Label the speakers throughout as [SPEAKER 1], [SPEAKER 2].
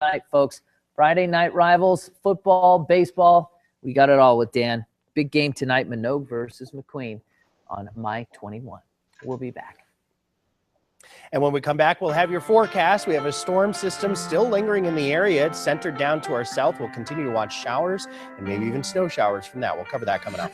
[SPEAKER 1] tonight, folks. Friday night rivals, football, baseball. We got it all with Dan. Big game tonight, Minogue versus McQueen on My 21. We'll be back.
[SPEAKER 2] And when we come back, we'll have your forecast. We have a storm system still lingering in the area. It's centered down to our south. We'll continue to watch showers and maybe even snow showers from that. We'll cover that coming up.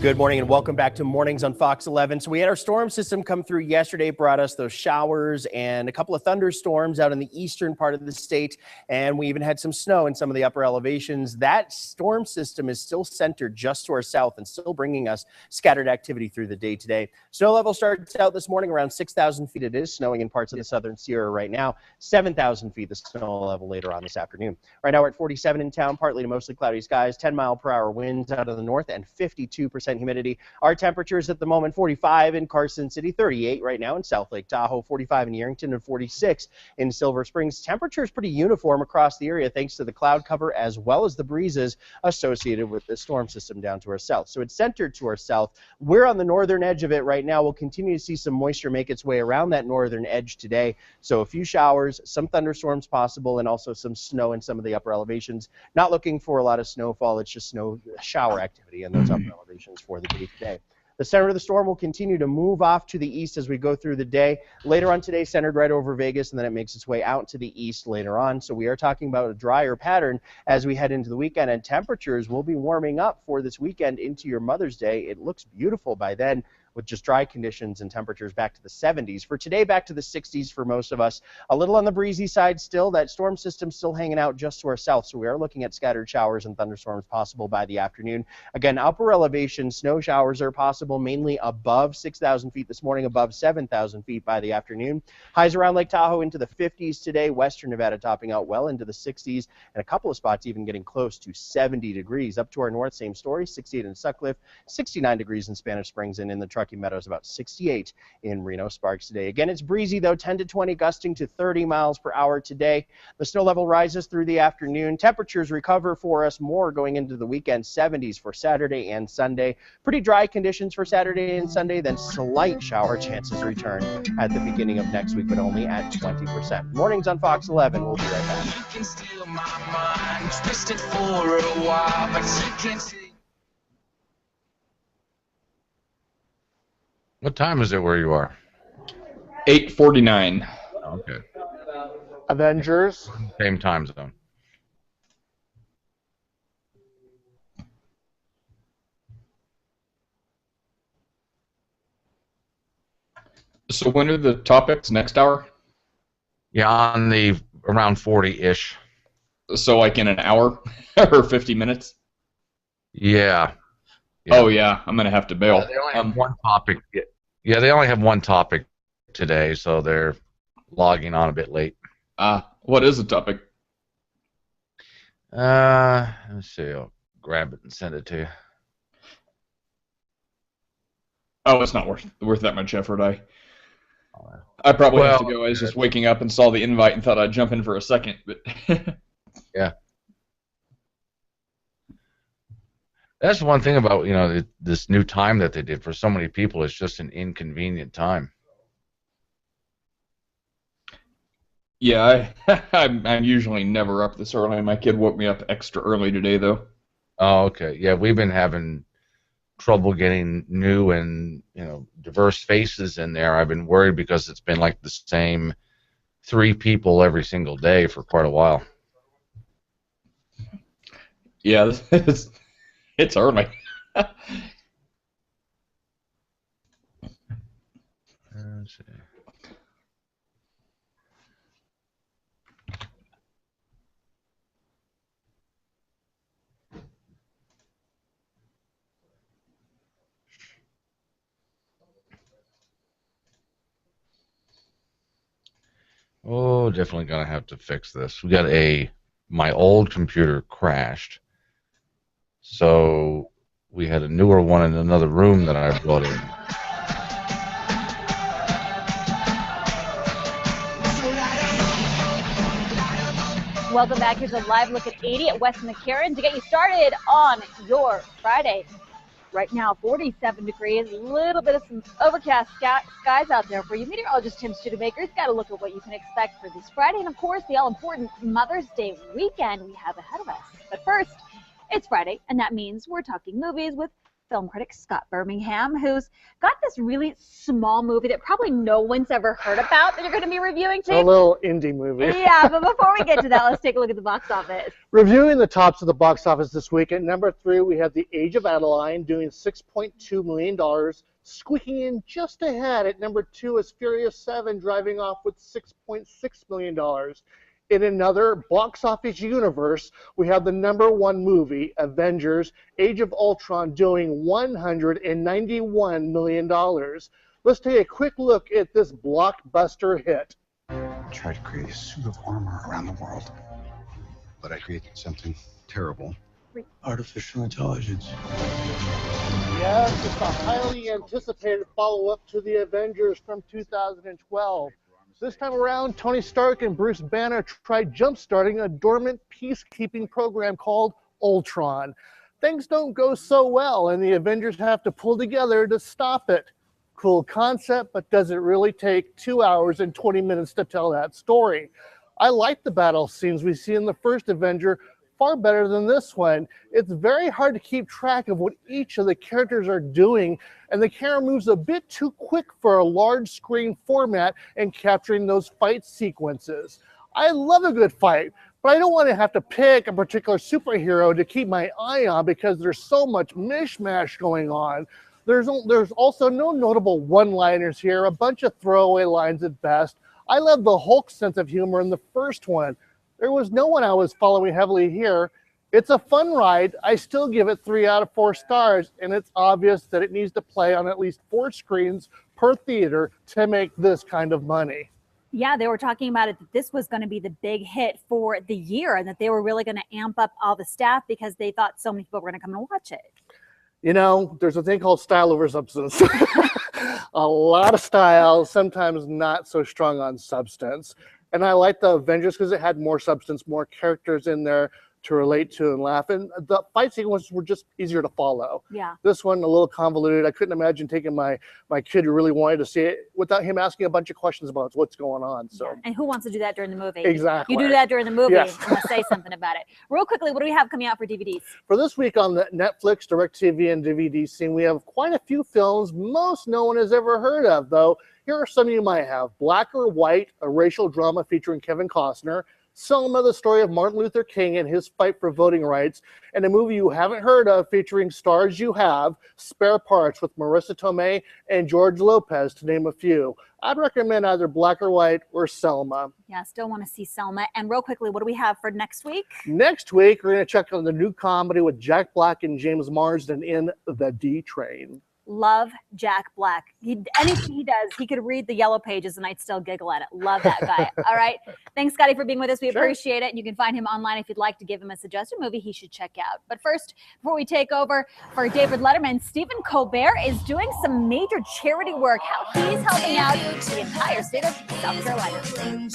[SPEAKER 2] Good morning and welcome back to Mornings on Fox 11. So we had our storm system come through yesterday, brought us those showers and a couple of thunderstorms out in the eastern part of the state. And we even had some snow in some of the upper elevations. That storm system is still centered just to our south and still bringing us scattered activity through the day today. Snow level starts out this morning around 6,000 feet. It is snowing in parts of the southern Sierra right now. 7,000 feet the snow level later on this afternoon. Right now we're at 47 in town, partly to mostly cloudy skies, 10-mile-per-hour winds out of the north and 52% humidity. Our temperatures at the moment, 45 in Carson City, 38 right now in South Lake Tahoe, 45 in Yerington, and 46 in Silver Springs. Temperatures pretty uniform across the area thanks to the cloud cover as well as the breezes associated with the storm system down to our south. So it's centered to our south. We're on the northern edge of it right now. We'll continue to see some moisture make its way around that northern edge today. So a few showers, some thunderstorms possible, and also some snow in some of the upper elevations. Not looking for a lot of snowfall. It's just shower activity in those upper elevations for the day today. The center of the storm will continue to move off to the east as we go through the day. Later on today, centered right over Vegas, and then it makes its way out to the east later on. So we are talking about a drier pattern as we head into the weekend, and temperatures will be warming up for this weekend into your Mother's Day. It looks beautiful by then, with just dry conditions and temperatures back to the 70s. For today, back to the 60s for most of us. A little on the breezy side still. That storm system still hanging out just to our south, so we are looking at scattered showers and thunderstorms possible by the afternoon. Again, upper elevation snow showers are possible, mainly above 6,000 feet this morning, above 7,000 feet by the afternoon. Highs around Lake Tahoe into the 50s today. Western Nevada topping out well into the 60s, and a couple of spots even getting close to 70 degrees. Up to our north, same story, 68 in Sutcliffe, 69 degrees in Spanish Springs, and in the Truckee Meadows, about 68 in Reno Sparks today. Again, it's breezy, though, 10 to 20, gusting to 30 miles per hour today. The snow level rises through the afternoon. Temperatures recover for us more going into the weekend, 70s for Saturday and Sunday. Pretty dry conditions for Saturday and Sunday, then slight shower chances return at the beginning of next week, but only at 20%. Mornings on Fox 11. We'll be right back. You can steal my mind, twist it for a while, but you can't see.
[SPEAKER 3] What time is it where you are?
[SPEAKER 4] 8:49.
[SPEAKER 3] Okay.
[SPEAKER 5] Avengers.
[SPEAKER 3] Same time zone.
[SPEAKER 4] So when are the topics next hour?
[SPEAKER 3] Yeah, on the around 40-ish.
[SPEAKER 4] So like in an hour or 50 minutes?
[SPEAKER 3] Yeah.
[SPEAKER 4] Oh yeah, I'm gonna have to bail.
[SPEAKER 3] They only have one topic. Yeah, they only have one topic today, so they're logging on a bit late.
[SPEAKER 4] What is the topic?
[SPEAKER 3] Let's see. I'll grab it and send it to you.
[SPEAKER 4] Oh, it's not worth that much effort. I probably have to go. I was just waking up and saw the invite and thought I'd jump in for a second, but
[SPEAKER 3] yeah. That's one thing about, this new time that they did for so many people. It's just an inconvenient time.
[SPEAKER 4] Yeah, I'm usually never up this early. My kid woke me up extra early today, though.
[SPEAKER 3] Oh, okay. Yeah, we've been having trouble getting new and diverse faces in there. I've been worried because it's been like the same 3 people every single day for quite a while.
[SPEAKER 4] Yeah, it's early.
[SPEAKER 3] Let's see. Oh, definitely gonna have to fix this. We got my old computer crashed, so we had a newer one in another room that I brought in.
[SPEAKER 6] Welcome back. Here's a live look at 80 at West McCarran to get you started on your Friday. Right now, 47 degrees, a little bit of some overcast skies out there for you. Meteorologist Tim Studemaker's got a look at what you can expect for this Friday. And, of course, the all-important Mother's Day weekend we have ahead of us. But first, it's Friday, and that means we're talking movies with film critic Scott Birmingham, who's got this really small movie that probably no one's ever heard about that you're going to be reviewing today.
[SPEAKER 5] A little indie movie.
[SPEAKER 6] Yeah, but before we get to that, let's take a look at the box office.
[SPEAKER 5] Reviewing the tops of the box office this week, at number 3, we have The Age of Adeline doing $6.2 million, squeaking in just ahead. At number 2 is Furious 7, driving off with $6.6 million. In another box office universe, we have the number 1 movie, Avengers: Age of Ultron, doing $191 million. Let's take a quick look at this blockbuster hit.
[SPEAKER 7] I tried to create a suit of armor around the world, but I created something terrible. Artificial intelligence.
[SPEAKER 5] Yes, it's a highly anticipated follow-up to the Avengers from 2012. This time around, Tony Stark and Bruce Banner tried jump-starting a dormant peacekeeping program called Ultron. Things don't go so well, and the Avengers have to pull together to stop it. Cool concept, but does it really take 2 hours and 20 minutes to tell that story? I like the battle scenes we see in the first Avenger far better than this one. It's very hard to keep track of what each of the characters are doing, and the camera moves a bit too quick for a large screen format and capturing those fight sequences. I love a good fight, but I don't want to have to pick a particular superhero to keep my eye on because there's so much mishmash going on. There's also no notable one-liners here, a bunch of throwaway lines at best. I love the Hulk sense of humor in the first one. There was no one I was following heavily here. It's a fun ride. I still give it 3 out of 4 stars, and it's obvious that it needs to play on at least 4 screens per theater to make this kind of money.
[SPEAKER 6] Yeah, they were talking about it, that this was going to be the big hit for the year and that they were really going to amp up all the staff because they thought so many people were going to come and watch it.
[SPEAKER 5] You know, there's a thing called style over substance. A lot of style, sometimes not so strong on substance. And I like the Avengers because it had more substance, more characters in there to relate to and laugh. And the fight sequences were just easier to follow.
[SPEAKER 6] Yeah.
[SPEAKER 5] This one, a little convoluted. I couldn't imagine taking my kid who really wanted to see it without him asking a bunch of questions about what's going on. So.
[SPEAKER 6] Yeah. And who wants to do that during the movie?
[SPEAKER 5] Exactly.
[SPEAKER 6] You do that during the movie
[SPEAKER 5] Yes.
[SPEAKER 6] and say something about it. Real quickly, what do we have coming out for DVDs?
[SPEAKER 5] For this week on the Netflix, DirecTV, and DVD scene, we have quite a few films most no one has ever heard of, though. Here are some you might have. Black or White, a racial drama featuring Kevin Costner. Selma, the story of Martin Luther King and his fight for voting rights, and a movie you haven't heard of featuring stars you have, Spare Parts with Marissa Tomei and George Lopez, to name a few. I'd recommend either Black or White or Selma.
[SPEAKER 6] Yeah, still want to see Selma. And real quickly, what do we have for next week?
[SPEAKER 5] Next week, we're going to check on the new comedy with Jack Black and James Marsden in The D Train.
[SPEAKER 6] Love Jack Black. Anything he does, he could read the yellow pages and I'd still giggle at it. Love that guy. All right. Thanks, Scotty, for being with us. We appreciate it. You can find him online if you'd like to give him a suggested movie he should check out. But first, before we take over for David Letterman, Stephen Colbert is doing some major charity work. How he's helping out the entire state of South Carolina.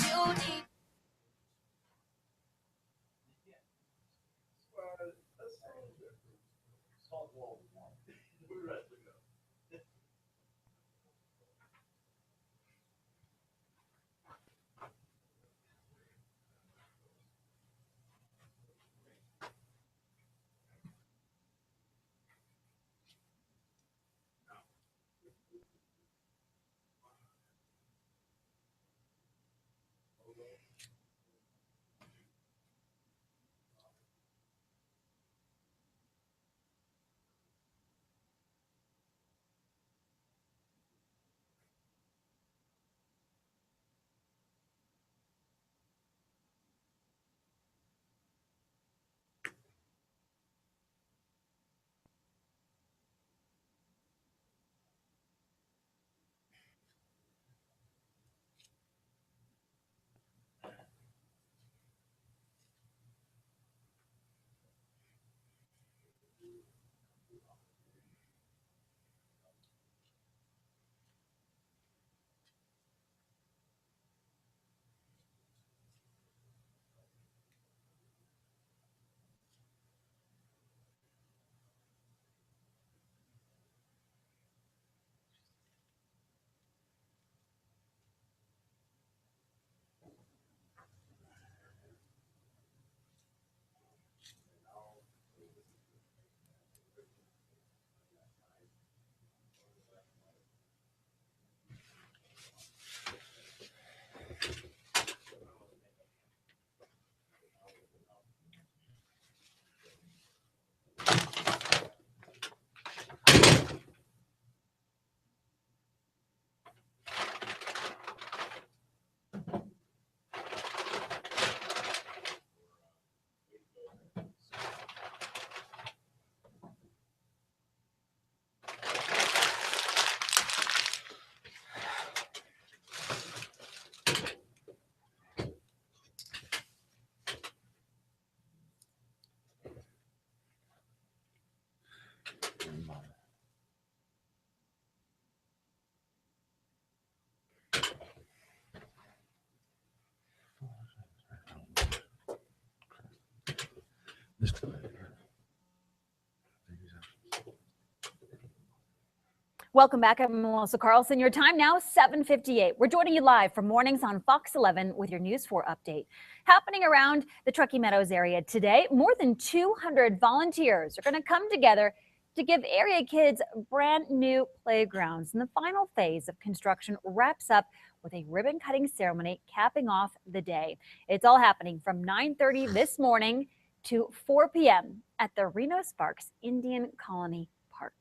[SPEAKER 6] Welcome back. I'm Melissa Carlson. Your time now, 7:58. We're joining you live from Mornings on Fox 11 with your News 4 update. Happening around the Truckee Meadows area today, more than 200 volunteers are going to come together to give area kids brand new playgrounds. And the final phase of construction wraps up with a ribbon cutting ceremony capping off the day. It's all happening from 9:30 this morning to 4 p.m. at the Reno Sparks Indian Colony Park.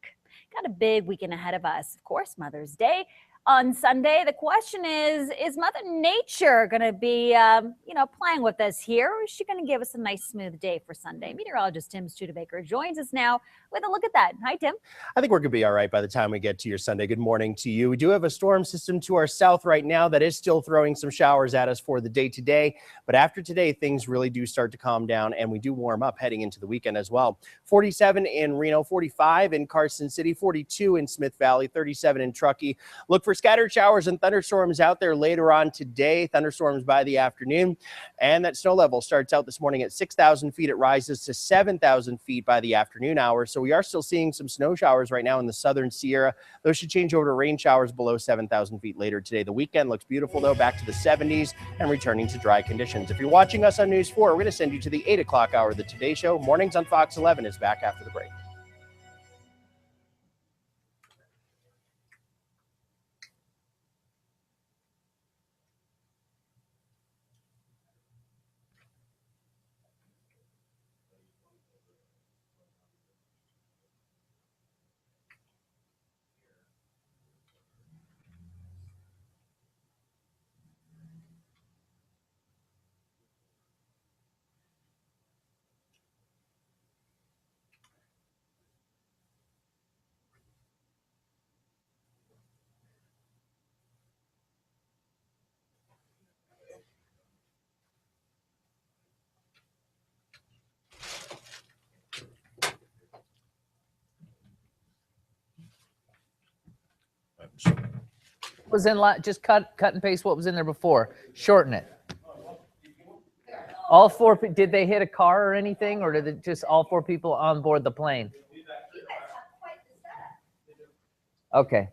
[SPEAKER 6] Got a big weekend ahead of us. Of course, Mother's Day on Sunday. The question is Mother Nature going to be, playing with us here? Or is she going to give us a nice smooth day for Sunday? Meteorologist Tim Studebaker joins us now with a look at that. Hi, Tim.
[SPEAKER 2] I think we're going to be all right by the time we get to your Sunday. Good morning to you. We do have a storm system to our south right now that is still throwing some showers at us for the day today. But after today, things really do start to calm down, and we do warm up heading into the weekend as well. 47 in Reno, 45 in Carson City, 42 in Smith Valley, 37 in Truckee. Look for scattered showers and thunderstorms out there later on today. Thunderstorms by the afternoon. And that snow level starts out this morning at 6,000 feet. It rises to 7,000 feet by the afternoon hours. So we are still seeing some snow showers right now in the southern Sierra. Those should change over to rain showers below 7,000 feet later today. The weekend looks beautiful, though, back to the 70s and returning to dry conditions. If you're watching us on News 4, we're going to send you to the 8 o'clock hour of the Today Show. Mornings on Fox 11 is back after the break.
[SPEAKER 1] Was in just cut and paste what was in there before. Shorten it. All four. Did they hit a car or anything, or did it just all four people on board the plane? Okay.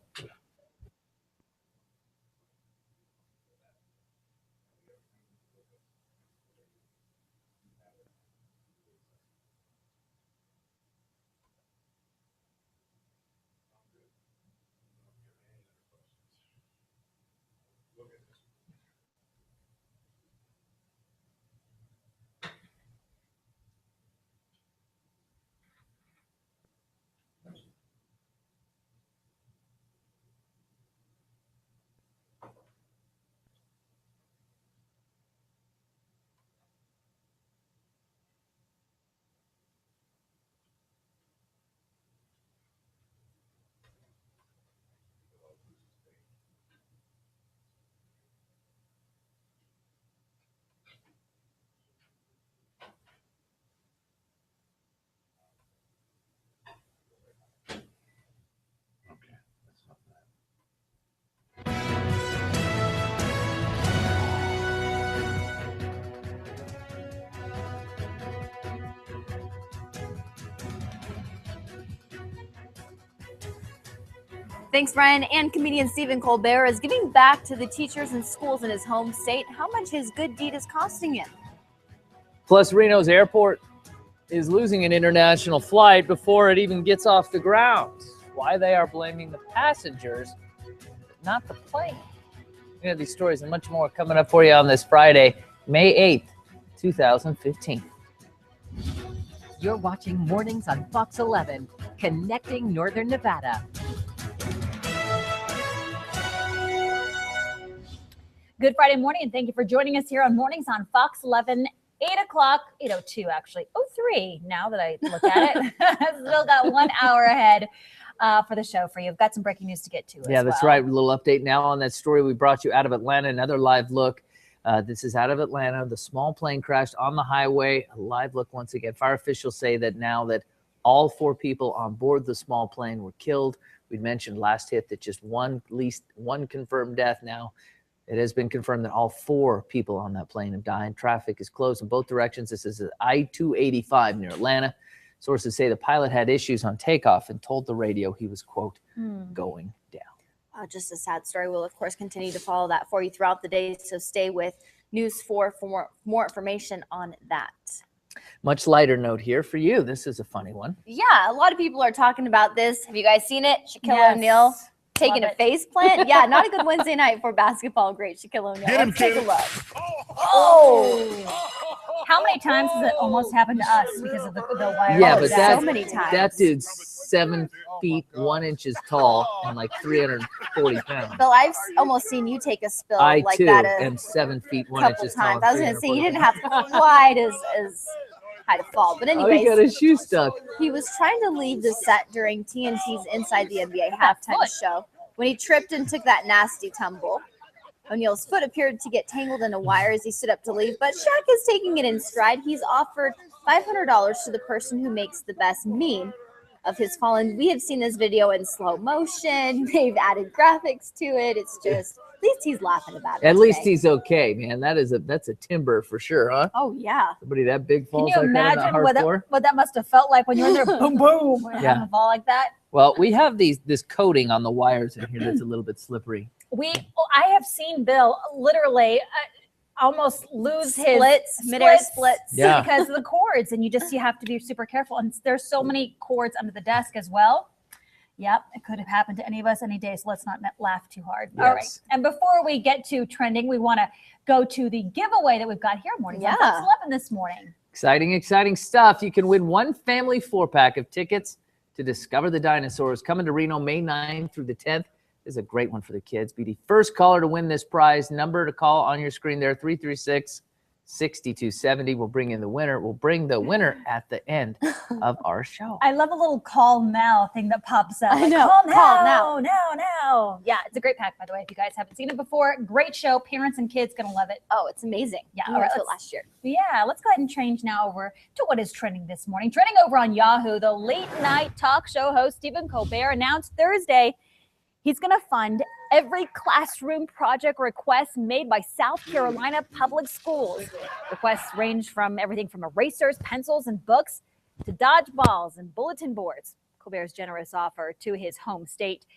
[SPEAKER 8] Thanks, Brian. And comedian Stephen Colbert is giving back to the teachers and schools in his home state. How much his good deed is costing him.
[SPEAKER 1] Plus, Reno's airport is losing an international flight before it even gets off the ground. Why they are blaming the passengers, but not the plane. We have these stories and much more coming up for you on this Friday, May 8th, 2015.
[SPEAKER 9] You're watching Mornings on Fox 11, connecting Northern Nevada.
[SPEAKER 6] Good Friday morning, and thank you for joining us here on Mornings on Fox 11, 8 o'clock, 8:02 actually, 03 now that I look at it. Still got 1 hour ahead for the show for you. I've got some breaking news to get to.
[SPEAKER 1] Yeah, that's right. A little update now on that story we brought you out of Atlanta. Another live look. This is out of Atlanta. The small plane crashed on the highway. A live look once again. Fire officials say that now that all four people on board the small plane were killed. We mentioned last hit that just at least one confirmed death now. It has been confirmed that all four people on that plane have died. Traffic is closed in both directions. This is at I-285 near Atlanta. Sources say the pilot had issues on takeoff and told the radio he was, quote, going down.
[SPEAKER 8] Just a sad story. We'll, of course, continue to follow that for you throughout the day. So stay with News 4 for more information on that.
[SPEAKER 1] Much lighter note here for you. This is a funny one.
[SPEAKER 8] Yeah, a lot of people are talking about this. Have you guys seen it? Shaquille O'Neal taking a face plant. Yeah, not a good Wednesday night for basketball great Shaquille O'Neal. Let's take a look.
[SPEAKER 6] Oh! How many times has it almost happened to us because of the wire?
[SPEAKER 1] Yeah, but
[SPEAKER 8] so many times.
[SPEAKER 1] That dude's 7 feet 1 inch tall and like 340 pounds.
[SPEAKER 8] Bill, I've almost seen you take a spill
[SPEAKER 1] I
[SPEAKER 8] like
[SPEAKER 1] too
[SPEAKER 8] that
[SPEAKER 1] am 7 feet 1
[SPEAKER 8] couple
[SPEAKER 1] inches tall.
[SPEAKER 8] times. I was going to say you didn't have quite as high to fall, but anyways,
[SPEAKER 1] he got his shoe stuck.
[SPEAKER 8] He was trying to leave the set during TNT's Inside the NBA halftime show when he tripped and took that nasty tumble. O'Neal's foot appeared to get tangled in a wire as he stood up to leave, but Shaq is taking it in stride. He's offered $500 to the person who makes the best meme of his fall. And we have seen this video in slow motion. They've added graphics to it. It's just, at least he's laughing about it.
[SPEAKER 1] At least he's okay, man. That's a timber for sure, huh?
[SPEAKER 8] Oh, yeah.
[SPEAKER 1] Somebody that big falls
[SPEAKER 6] Can you
[SPEAKER 1] like that on
[SPEAKER 6] imagine
[SPEAKER 1] a hard
[SPEAKER 6] what that must have felt like when you were there, boom, boom, and having a fall like that?
[SPEAKER 1] Well, we have this coating on the wires in here that's a little bit slippery.
[SPEAKER 6] I have seen Bill literally almost lose his
[SPEAKER 8] midair splits
[SPEAKER 6] because of the cords, and you have to be super careful. And there's so many cords under the desk as well. Yep, it could have happened to any of us any day, so let's not laugh too hard.
[SPEAKER 1] Yes.
[SPEAKER 6] All right, and before we get to trending, we want to go to the giveaway that we've got here morning. Yeah, 11 this morning.
[SPEAKER 1] Exciting stuff. You can win one family 4-pack of tickets to Discover the Dinosaurs coming to Reno May 9th through the 10th. This is a great one for the kids. Be the first caller to win this prize. Number to call on your screen there, 336-6270. We'll bring in the winner. We'll bring the winner at the end of our show.
[SPEAKER 6] I love a little call now thing that pops up.
[SPEAKER 8] I know.
[SPEAKER 6] Call now. Yeah, it's a great pack, by the way. If you guys haven't seen it before, great show. Parents and kids going to love it.
[SPEAKER 8] Oh, it's amazing.
[SPEAKER 6] Yeah,
[SPEAKER 8] we went to it last year.
[SPEAKER 6] Yeah, let's go ahead and change now over to what is trending this morning. Trending over on Yahoo, the late night talk show host Stephen Colbert announced Thursday He's going to fund every classroom project request made by South Carolina public schools. Requests range from everything from erasers, pencils, and books to dodgeballs and bulletin boards. Colbert's generous offer to his home state,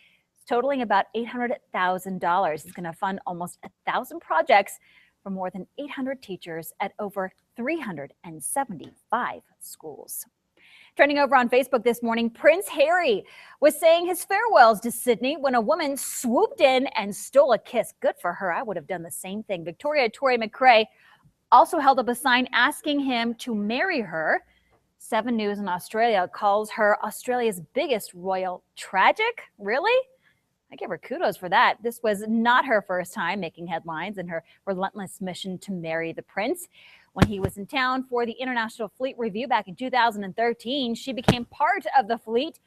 [SPEAKER 6] totaling about $800,000. He's going to fund almost 1,000 projects for more than 800 teachers at over 375 schools. Trending over on Facebook this morning, Prince Harry was saying his farewells to Sydney when a woman swooped in and stole a kiss. Good for her. I would have done the same thing. Victoria Tory McRae also held up a sign asking him to marry her. 7 News in Australia calls her Australia's biggest royal. Tragic? Really? I give her kudos for that. This was not her first time making headlines in her relentless mission to marry the prince. When he was in town for the International Fleet Review back in 2013, she became part of the fleet.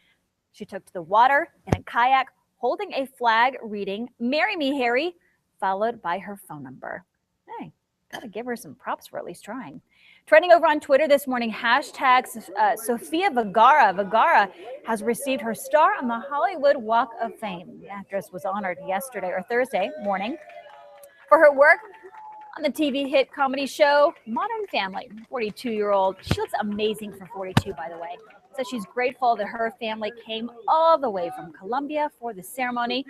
[SPEAKER 6] She took to the water in a kayak, holding a flag reading, "Marry me, Harry," followed by her phone number. Hey, gotta give her some props for at least trying. Trending over on Twitter this morning, hashtag Sofia Vergara. Vergara has received her star on the Hollywood Walk of Fame. The actress was honored yesterday or Thursday morning for her work on the TV hit comedy show Modern Family. 42-year-old. She looks amazing for 42, by the way. Says she's grateful that her family came all the way from Colombia for the ceremony.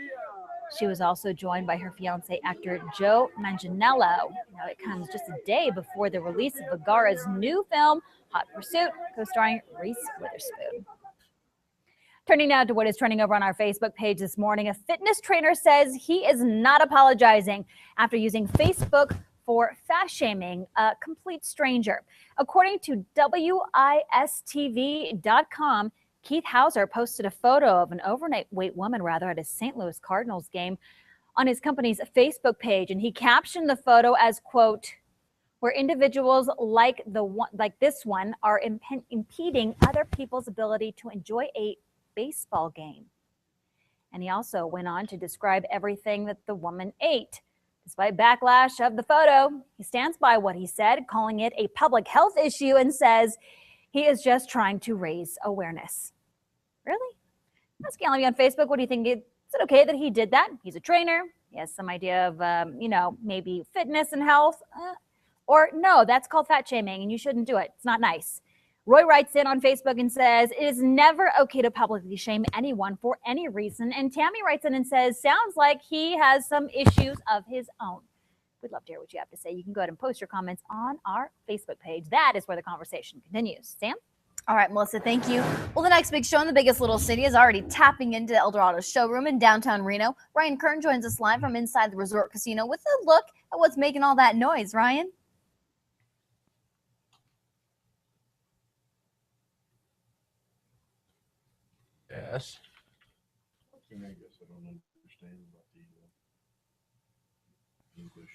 [SPEAKER 6] She was also joined by her fiancé, actor Joe Manganiello. Now, it comes just a day before the release of Vergara's new film, Hot Pursuit, co-starring Reese Witherspoon. Turning now to what is trending over on our Facebook page this morning, a fitness trainer says he is not apologizing after using Facebook for fat shaming a complete stranger. According to WISTV.com, Keith Hauser posted a photo of an overweight woman at a St. Louis Cardinals game on his company's Facebook page, and he captioned the photo as, quote, "where individuals like this one are impeding other people's ability to enjoy a baseball game." And he also went on to describe everything that the woman ate. Despite backlash of the photo, he stands by what he said, calling it a public health issue, and says he is just trying to raise awareness. Really? Asking all of you on Facebook, what do you think? Is it okay that he did that? He's a trainer. He has some idea of, maybe fitness and health. Or no, that's called fat shaming and you shouldn't do it. It's not nice. Roy writes in on Facebook and says, it is never okay to publicly shame anyone for any reason. And Tammy writes in and says, sounds like he has some issues of his own. We'd love to hear what you have to say. You can go ahead and post your comments on our Facebook page. That is where the conversation continues. Sam?
[SPEAKER 8] All right, Melissa, thank you. Well, the next big show in the biggest little city is already tapping into Eldorado's showroom in downtown Reno. Ryan Kern joins us live from inside the resort casino with a look at what's making all that noise. Ryan?
[SPEAKER 10] Yes.
[SPEAKER 11] I guess I don't understand about the English.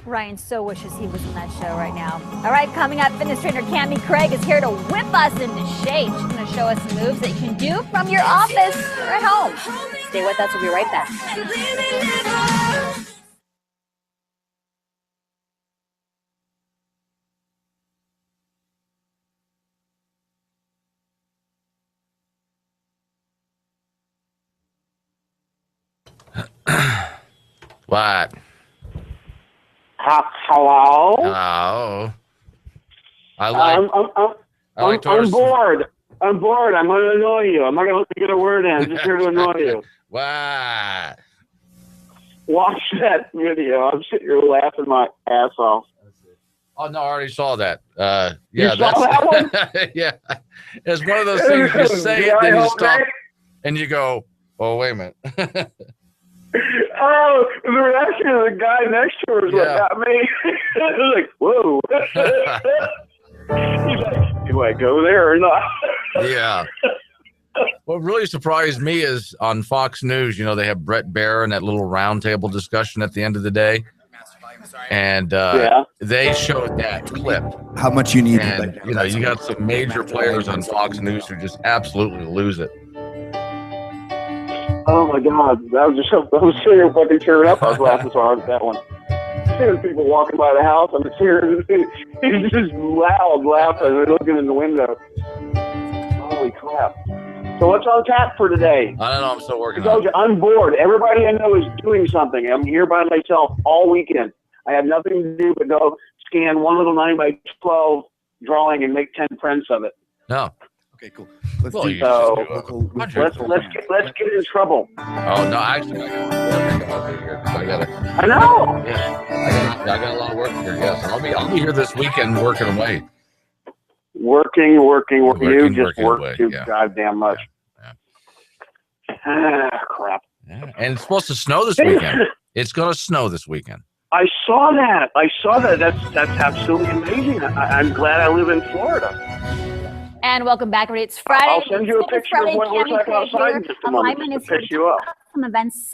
[SPEAKER 6] Ryan so wishes he was in that show right now. All right, coming up, fitness trainer Cammie Craig is here to whip us into shape. She's going to show us some moves that you can do from your office or at home. Stay with us. We'll be right back.
[SPEAKER 3] What?
[SPEAKER 10] Hello?
[SPEAKER 3] Hello.
[SPEAKER 10] I'm bored. I'm bored. I'm going to annoy you. I'm not going to let you get a word in. I'm just here to annoy you.
[SPEAKER 3] What?
[SPEAKER 10] Watch that video. I'm sitting here laughing my ass off.
[SPEAKER 3] Oh no, I already saw that.
[SPEAKER 10] You
[SPEAKER 3] Yeah,
[SPEAKER 10] saw that one?
[SPEAKER 3] yeah. It's one of those things you say it, then you stop, and you go, "Oh, wait a minute."
[SPEAKER 10] Oh, the reaction of the guy next to her was what got me. It was like, whoa. He's like, do I go there or not?
[SPEAKER 3] Yeah. What really surprised me is on Fox News, you know, they have Brett Baer and that little roundtable discussion at the end of the day. And they showed that clip.
[SPEAKER 12] How much you need?
[SPEAKER 3] And, you know, you got some major players on Fox News who just absolutely lose it.
[SPEAKER 10] Oh my God, that was just I was sitting here fucking tearing up. I was laughing so hard at that one. Seeing people walking by the house, I'm hearing he's just loud laughing and looking in the window. Holy crap! So what's on tap for today?
[SPEAKER 3] I don't know. I'm still working
[SPEAKER 10] I told you, I'm bored. Everybody I know is doing something. I'm here by myself all weekend. I have nothing to do but go scan one little 9x12 drawing and make 10 prints of it.
[SPEAKER 3] No.
[SPEAKER 12] Okay, cool.
[SPEAKER 10] Let's get in trouble.
[SPEAKER 3] Oh no, actually,
[SPEAKER 10] I know.
[SPEAKER 3] Yeah, I got a lot of work here. Yes, I'll be here this weekend working away.
[SPEAKER 10] Working. You just work too goddamn much. Crap.
[SPEAKER 3] Yeah. And it's supposed to snow this weekend. It's going to snow this weekend.
[SPEAKER 10] I saw that. That's absolutely amazing. I'm glad I live in Florida.
[SPEAKER 6] And welcome back, everybody. It's Friday.
[SPEAKER 10] I'll send you a picture of what it looks like outside in just a moment. To pick you up.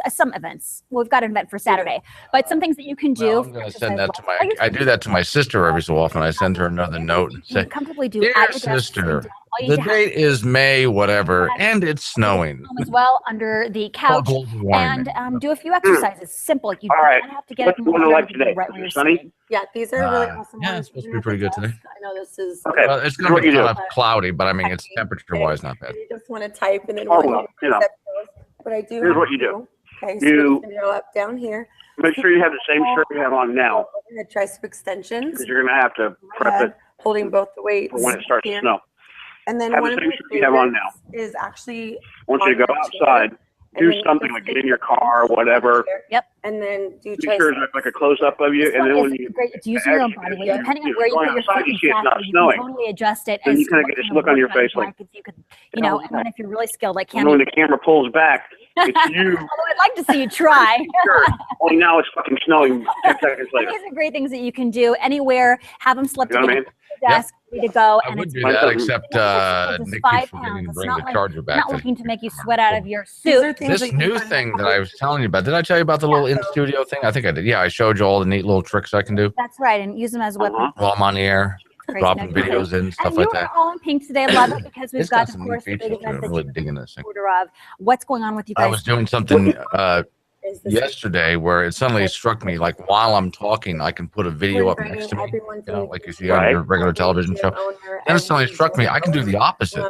[SPEAKER 6] Some events. Well, we've got an event for Saturday, but some things that you can do.
[SPEAKER 3] Well, I'm going to send that to my. I do that to my sister every so often. I send her another note and say,
[SPEAKER 6] comfortably do.
[SPEAKER 3] "Dear sister, the date is May, whatever, and it's snowing."
[SPEAKER 6] As well under the couch and do a few exercises. Simple. You don't have to get up.
[SPEAKER 10] What do you like today? Is it sunny?
[SPEAKER 13] Yeah, these are really awesome.
[SPEAKER 3] Yeah, it's supposed to be pretty good today.
[SPEAKER 13] I know this is.
[SPEAKER 10] Okay.
[SPEAKER 3] Well, it's going to be kind of cloudy, but I mean, it's temperature-wise not bad.
[SPEAKER 13] You just want to type and then. But I do.
[SPEAKER 10] Here's what you do.
[SPEAKER 13] Okay, so you go up down here.
[SPEAKER 10] Make sure you have the same shirt you have on now.
[SPEAKER 13] Tricep extensions.
[SPEAKER 10] Because you're going to have to prep it.
[SPEAKER 13] Holding both the weights.
[SPEAKER 10] For when it starts to snow.
[SPEAKER 13] And then
[SPEAKER 10] have
[SPEAKER 13] one
[SPEAKER 10] the
[SPEAKER 13] of
[SPEAKER 10] same
[SPEAKER 13] my
[SPEAKER 10] shirt you have on now.
[SPEAKER 13] Is actually.
[SPEAKER 10] I want you to go outside. Do something like get in your car or whatever.
[SPEAKER 6] Yep.
[SPEAKER 13] And then do
[SPEAKER 10] sure it's like a close up of you, and then when you
[SPEAKER 6] great. It's using your own body weight, depending on where you put your foot
[SPEAKER 10] you see it's not
[SPEAKER 6] you
[SPEAKER 10] snowing.
[SPEAKER 6] can totally adjust it.
[SPEAKER 10] Then you kind of get this look on your face like,
[SPEAKER 6] you could, you know, and then if you're really skilled, like
[SPEAKER 10] Cammie, when the camera pulls back, it's you.
[SPEAKER 6] Although I'd like to see you try.
[SPEAKER 10] Sure. Only now it's fucking snowing 10 seconds later.
[SPEAKER 6] These are great things that you can do anywhere. Have them slip
[SPEAKER 10] you know
[SPEAKER 6] to the desk, ready to go.
[SPEAKER 3] I
[SPEAKER 6] and
[SPEAKER 3] would
[SPEAKER 6] it's
[SPEAKER 3] do that, except Nick keeps forgetting to bring the charger back.
[SPEAKER 6] Not looking to make you sweat out of your suit.
[SPEAKER 3] This new thing that I was telling you about, did I tell you about the little in-studio thing? I think I did. Yeah, I showed you all the neat little tricks I can do.
[SPEAKER 6] That's right, and use them as weapons.
[SPEAKER 3] While I'm on the air, dropping videos in, stuff like that.
[SPEAKER 6] We're all in pink today. I love it because we've got, of course,
[SPEAKER 3] the big event
[SPEAKER 6] that
[SPEAKER 3] really digging this thing.
[SPEAKER 6] of what's going on with you guys.
[SPEAKER 3] I was doing something yesterday where it suddenly struck me, like while I'm talking, I can put a video up next to me, you know, like you see on your regular television show. Then it suddenly struck me, I can do the opposite.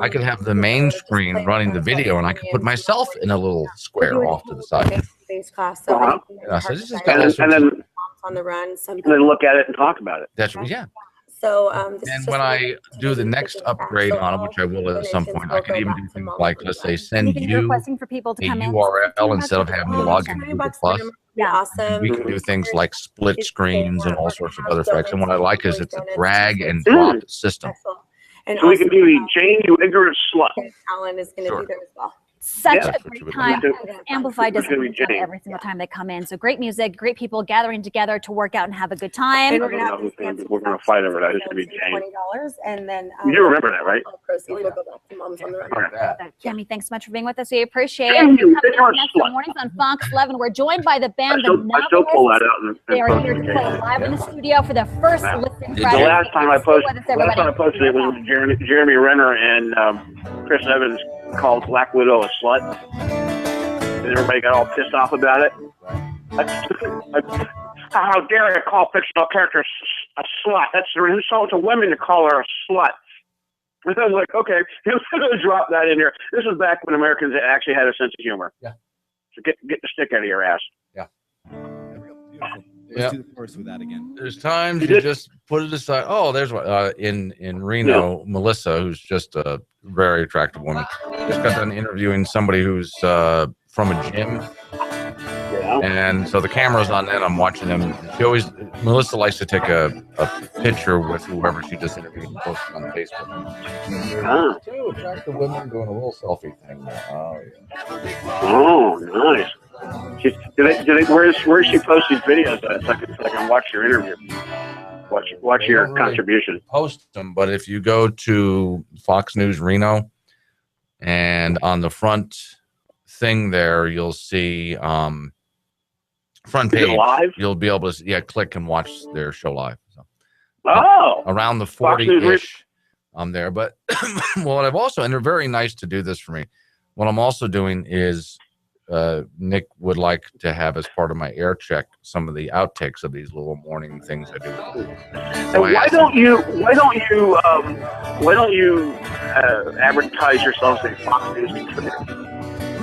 [SPEAKER 3] I could have the main screen running the video, and I could put myself in a little square off to the side.
[SPEAKER 13] Class, so
[SPEAKER 3] so this is
[SPEAKER 10] and then
[SPEAKER 13] on the run.
[SPEAKER 10] And then look at it and talk about it.
[SPEAKER 3] That's yeah.
[SPEAKER 13] So
[SPEAKER 3] and when I do the next upgrade on it, which I will at some point, I can even do things like, let's say, send you a URL instead of having to log into Google Plus.
[SPEAKER 13] Yeah, awesome.
[SPEAKER 3] We can do things like split screens and all sorts of other effects. And what I like is it's a drag and drop system.
[SPEAKER 13] And
[SPEAKER 10] so we can do the Jane, you ignorant slut.
[SPEAKER 13] Alan is going to be there as well.
[SPEAKER 6] such
[SPEAKER 10] Yeah.
[SPEAKER 6] a great time. Amplified does
[SPEAKER 10] It's gonna be
[SPEAKER 6] fun
[SPEAKER 10] Jane.
[SPEAKER 6] every single time they come in. So great music, great people gathering together to work out and have a good time.
[SPEAKER 10] We're gonna fight over that. It's gonna be Jane.
[SPEAKER 13] $20, and then
[SPEAKER 10] You remember that, right?
[SPEAKER 13] all proceeds will go back to Moms on the Run.
[SPEAKER 6] Jamie, thanks so much for being with us. We appreciate
[SPEAKER 10] Thank
[SPEAKER 6] it.
[SPEAKER 10] you.
[SPEAKER 6] Coming
[SPEAKER 10] You're
[SPEAKER 6] up
[SPEAKER 10] a
[SPEAKER 6] next
[SPEAKER 10] slut.
[SPEAKER 6] on Mornings on Fox 11, we're joined by the band The
[SPEAKER 10] I still pull that out and
[SPEAKER 6] They are
[SPEAKER 10] post
[SPEAKER 6] here
[SPEAKER 10] it.
[SPEAKER 6] to play live in the studio for their first Listen
[SPEAKER 10] The
[SPEAKER 6] Friday.
[SPEAKER 10] last time I posted,
[SPEAKER 6] Stay with us,
[SPEAKER 10] it was when Jeremy Renner and Chris Evans called Black Widow a slut, and everybody got all pissed off about it. How dare I call fictional characters a slut? That's an insult to women to call her a slut. And I was like, okay, he was going to drop that in here. This was back when Americans actually had a sense of humor.
[SPEAKER 2] Yeah.
[SPEAKER 10] So get the stick out of your ass.
[SPEAKER 2] Yeah.
[SPEAKER 12] Let's do the chorus with that again.
[SPEAKER 3] There's times you just put it aside. Oh, there's what in Reno, Melissa, who's just a very attractive woman, just got done interviewing somebody who's from a gym. And so the camera's on them. I'm watching them. Melissa likes to take a picture with whoever she just interviewed and post it on Facebook. Two attractive women doing a little selfie thing. Oh, yeah.
[SPEAKER 10] Oh, nice. Where's she post these videos at? So I can watch your interview. Watch your contribution.
[SPEAKER 3] Post them, but if you go to Fox News Reno, and on the front thing there, you'll see front page.
[SPEAKER 10] Live?
[SPEAKER 3] You'll be able to click and watch their show live. So, around the
[SPEAKER 10] Fox News
[SPEAKER 3] 40-ish, I'm there. But what I've also, and they're very nice to do this for me. What I'm also doing is Nick would like to have as part of my air check some of the outtakes of these little morning things I do.
[SPEAKER 10] And why don't you advertise yourself as a Fox News contributor?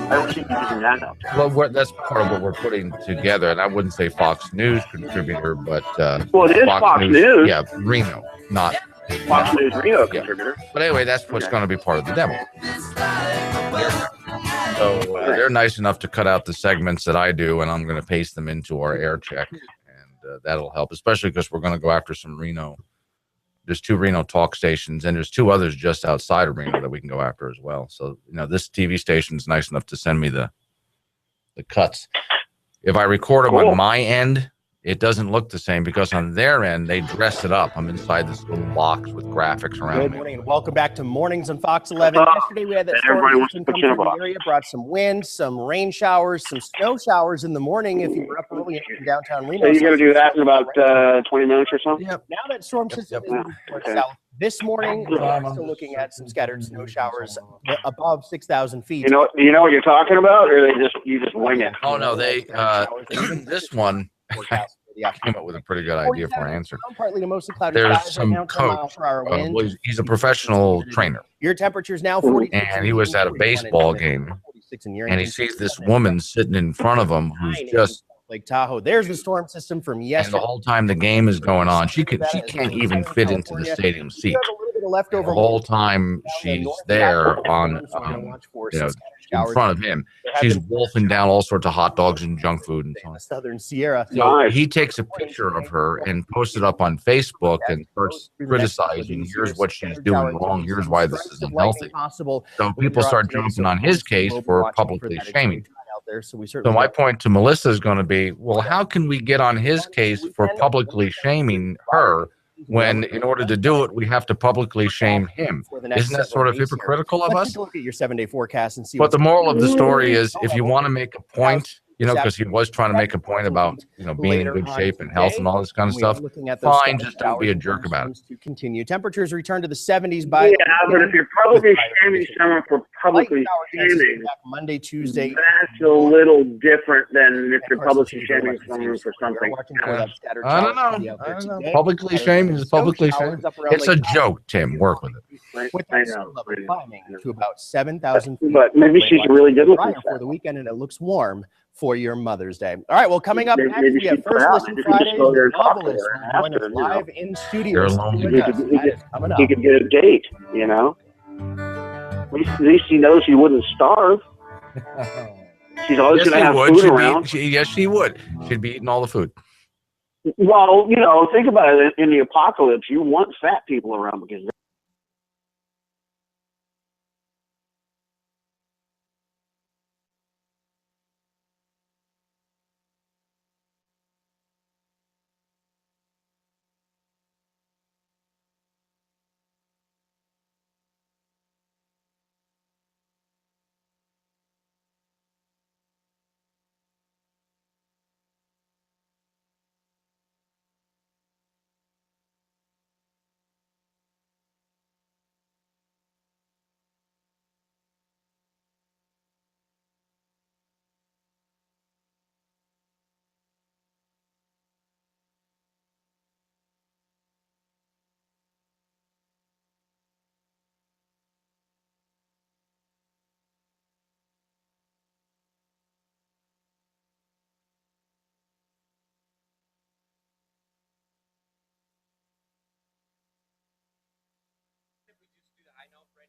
[SPEAKER 10] I don't see you using that out there.
[SPEAKER 3] Well, that's part of what we're putting together, and I wouldn't say Fox News contributor, but
[SPEAKER 10] well, it is Fox News.
[SPEAKER 3] Yeah, Reno, not
[SPEAKER 10] Fox News Reno contributor.
[SPEAKER 3] But anyway, that's what's going to be part of the demo. So they're nice enough to cut out the segments that I do, and I'm going to paste them into our air check, and that'll help, especially because we're going to go after some Reno. There's 2 Reno talk stations, and there's 2 others just outside of Reno that we can go after as well. So, this TV station is nice enough to send me the cuts. If I record them on my end, it doesn't look the same because on their end, they dress it up. I'm inside this little box with graphics around
[SPEAKER 2] Good
[SPEAKER 3] me.
[SPEAKER 2] morning and welcome back to Mornings on Fox 11. Yesterday we had that storm system come through the area, brought some wind, some rain showers, some snow showers in the morning if you were up early in downtown Reno.
[SPEAKER 10] So you're going to do that in about 20 minutes or so?
[SPEAKER 2] Yep. Now that storm system is moving towards south. This morning, we're still looking at some scattered snow showers above 6,000 feet.
[SPEAKER 10] You know what you're talking about, or you just wing it?
[SPEAKER 3] Oh, no, they this one came up with a pretty good idea for an answer.
[SPEAKER 2] Partly to mostly cloudy
[SPEAKER 3] There's
[SPEAKER 2] skies,
[SPEAKER 3] some
[SPEAKER 2] right now, 10 miles per hour
[SPEAKER 3] coach.
[SPEAKER 2] wind.
[SPEAKER 3] He's a professional trainer,
[SPEAKER 2] Your temperature is now 40.
[SPEAKER 3] and he was at a baseball game, and he sees this woman sitting in front of him who's just
[SPEAKER 2] Lake Tahoe. There's the storm system from
[SPEAKER 3] and
[SPEAKER 2] yesterday.
[SPEAKER 3] the whole time the game is going on, she can't even fit into the stadium seat. The whole time she's there on in front of him, she's wolfing down all sorts of hot dogs and junk food and so on.
[SPEAKER 2] Southern Sierra.
[SPEAKER 3] So he takes a picture of her and posts it up on Facebook and starts criticizing. Here's what she's doing wrong. Here's why this is unhealthy. So people start jumping on his case for publicly shaming. So my point to Melissa is going to be, well, how can we get on his case for publicly shaming her when in order to do it, we have to publicly shame him? Isn't that sort of hypocritical of us?
[SPEAKER 2] Look at your 7-day forecast and see.
[SPEAKER 3] But the moral of the story is, if you want to make a point, because he was trying to make a point about, being in good shape and health and all this kind of stuff, fine, just don't be a jerk about it.
[SPEAKER 2] To continue. Temperatures return to the 70s by.
[SPEAKER 10] Yeah, but if you're publicly shaming someone for publicly shaming,
[SPEAKER 2] Monday, Tuesday,
[SPEAKER 10] that's a little different than if you're publicly shaming someone for something.
[SPEAKER 3] I don't know. Publicly shaming is publicly shaming. It's a joke, Tim. Work with it.
[SPEAKER 2] With the snow level climbing to about 7,000 feet.
[SPEAKER 10] But maybe she's really good looking
[SPEAKER 2] for the weekend, and it looks warm for your Mother's Day. All right, well, coming up next, we have
[SPEAKER 10] she'd
[SPEAKER 2] First
[SPEAKER 10] put out,
[SPEAKER 2] Listen
[SPEAKER 10] maybe she could just go there
[SPEAKER 2] Fridays.
[SPEAKER 10] and talk to her
[SPEAKER 2] Novelist join us
[SPEAKER 10] after,
[SPEAKER 2] live in studio.
[SPEAKER 10] He could get a date, At least he knows he wouldn't starve. She's always going to have food around.
[SPEAKER 3] Yes, she would. She'd be eating all the food.
[SPEAKER 10] Well, think about it. In the apocalypse, you want fat people around because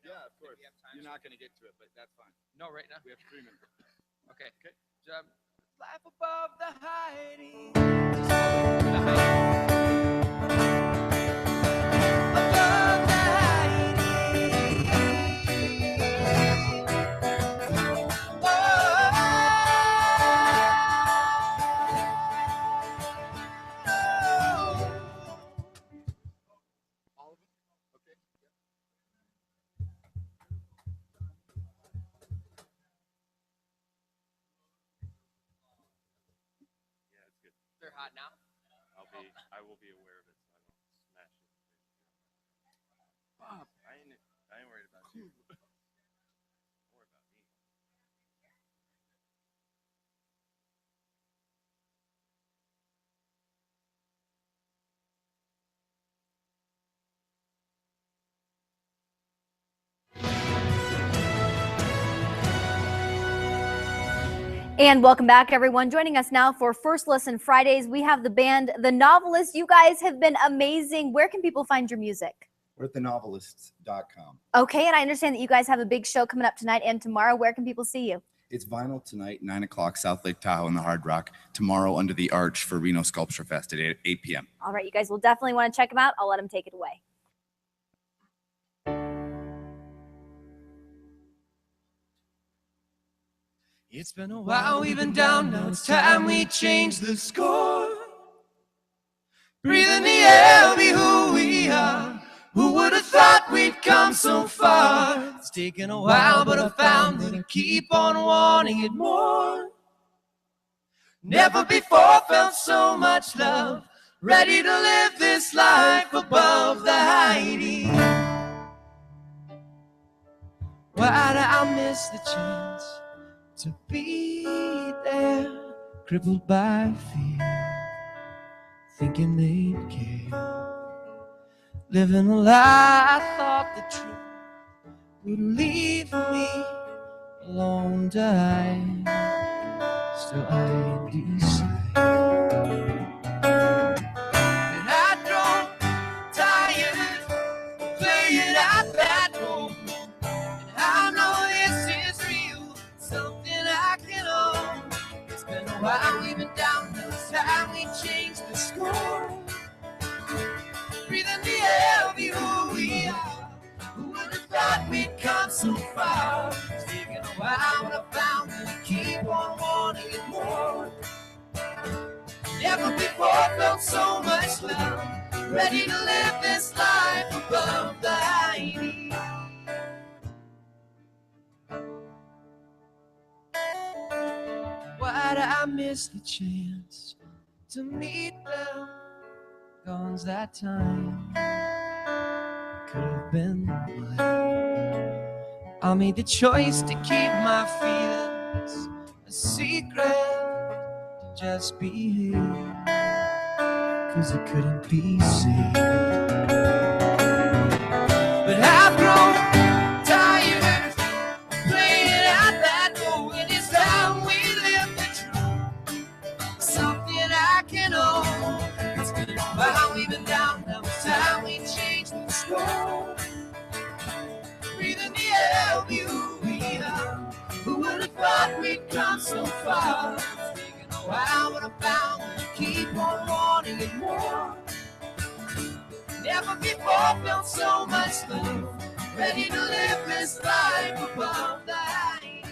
[SPEAKER 12] Yeah, of course. You're not going to get to it, but that's fine.
[SPEAKER 14] No, right now?
[SPEAKER 12] We have 3 minutes.
[SPEAKER 14] Okay. Life above the hiding. Above the They're hot now.
[SPEAKER 12] I will be aware of it, so I don't smash it. Bob, I ain't worried about you. More about me.
[SPEAKER 8] And welcome back, everyone. Joining us now for First Listen Fridays, we have the band The Novelists. You guys have been amazing. Where can people find your music?
[SPEAKER 15] We're at thenovelists.com.
[SPEAKER 8] Okay, and I understand that you guys have a big show coming up tonight and tomorrow. Where can people see you?
[SPEAKER 15] It's vinyl tonight, 9 o'clock, South Lake Tahoe in the Hard Rock. Tomorrow, Under the Arch for Reno Sculpture Fest at 8 p.m.
[SPEAKER 8] All right, you guys will definitely want to check them out. I'll let them take it away.
[SPEAKER 14] It's been a while, we've been down, now it's time we change the score. Breathe in the air, be who we are. Who would have thought we'd come so far? It's taken a while, but I found that I keep on wanting it more. Never before felt so much love, ready to live this life above the hiding. Why do I miss the chance to be there, crippled by fear, thinking they'd care, living a lie. I thought the truth would leave me alone, dying. Still I decide, and I drove tired, playing at that home, and I know this is real, something I can own. It's been a while, we've been down, now it's time we change the score. Breathe in the air, be who we are. Who would have thought we'd come so far? It's taken a while, but I found that I keep on wanting it more. Never before felt so much love, ready to live this life above the hiding. Why do I miss the chance to meet them? Gone's that time could have been mine. I made the choice to keep my feelings a secret, to just be here, 'cause it couldn't be seen. But I've grown tired playing at that goal, and it's time we live the truth, something I can own. It's been a while, we've been down, now it's time we change the score. Breathe in the air, be who we are. Who would have thought we'd come so far? It's taken a while, but I found that I keep on wanting it more. Never before felt so much love, ready to live this life above the hiding.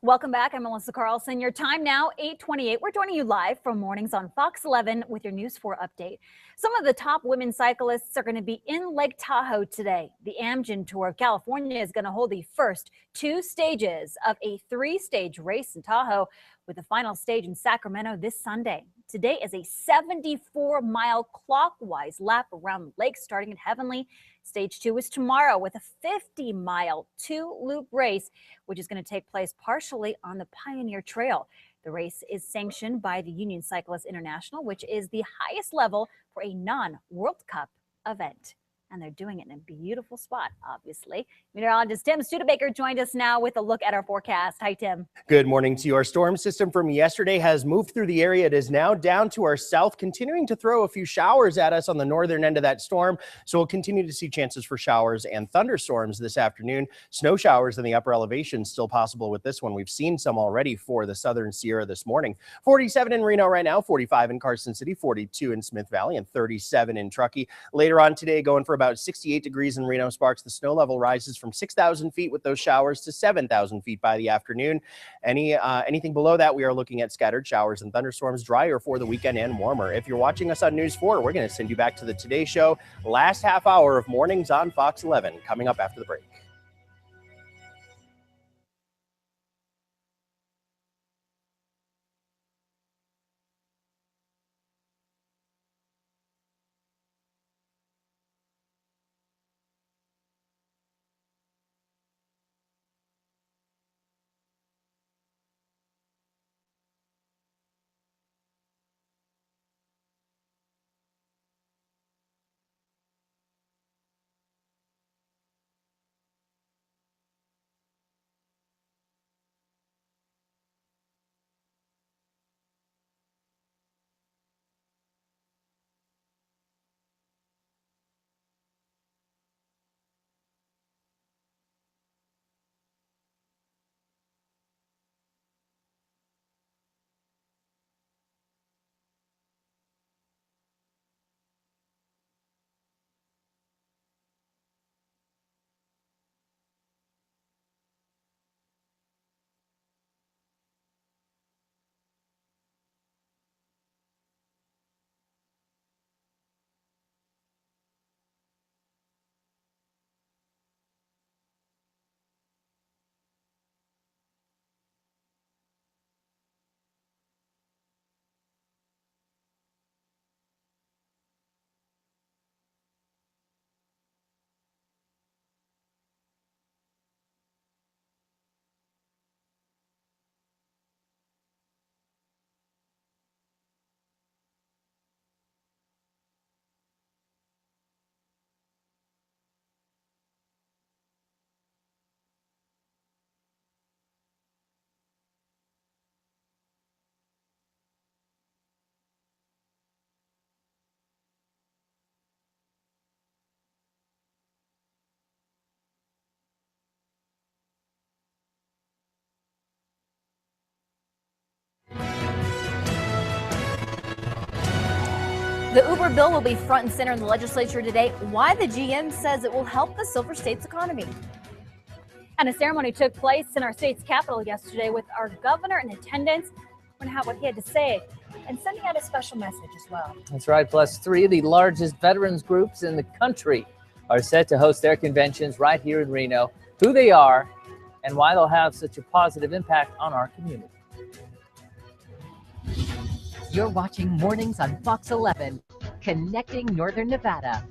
[SPEAKER 6] Welcome back. I'm Melissa Carlson. Your time now, 8:28. We're joining you live from Mornings on Fox 11 with your News 4 update. Some of the top women cyclists are going to be in Lake Tahoe today. The Amgen Tour of California is going to hold the first 2 stages of a 3-stage race in Tahoe, with the final stage in Sacramento this Sunday. Today is a 74-mile clockwise lap around the lake starting at Heavenly. Stage 2 is tomorrow with a 50-mile 2-loop race, which is going to take place partially on the Pioneer Trail. The race is sanctioned by the Union Cyclists International, which is the highest level for a non-World Cup event. And they're doing it in a beautiful spot, obviously. Meteorologist Tim Studebaker joined us now with a look at our forecast. Hi, Tim.
[SPEAKER 2] Good morning to you. Our storm system from yesterday has moved through the area. It is now down to our south, continuing to throw a few showers at us on the northern end of that storm. So we'll continue to see chances for showers and thunderstorms this afternoon. Snow showers in the upper elevations still possible with this one. We've seen some already for the southern Sierra this morning. 47 in Reno right now, 45 in Carson City, 42 in Smith Valley, and 37 in Truckee. Later on today, going for about 68 degrees in Reno Sparks. The snow level rises from 6,000 feet with those showers to 7,000 feet by the afternoon. Anything below that, we are looking at scattered showers and thunderstorms, drier for the weekend and warmer. If you're watching us on News 4, we're going to send you back to the Today Show. Last half hour of Mornings on Fox 11 coming up after the break.
[SPEAKER 8] The Uber bill will be front and center in the legislature today. Why the GM says it will help the Silver State's economy.
[SPEAKER 6] And a ceremony took place in our state's capital yesterday with our governor in attendance. We're going to have what he had to say and sending out a special message as well.
[SPEAKER 1] That's right. Plus, 3 of the largest veterans groups in the country are set to host their conventions right here in Reno. Who they are and why they'll have such a positive impact on our community.
[SPEAKER 9] You're watching Mornings on Fox 11, connecting Northern Nevada.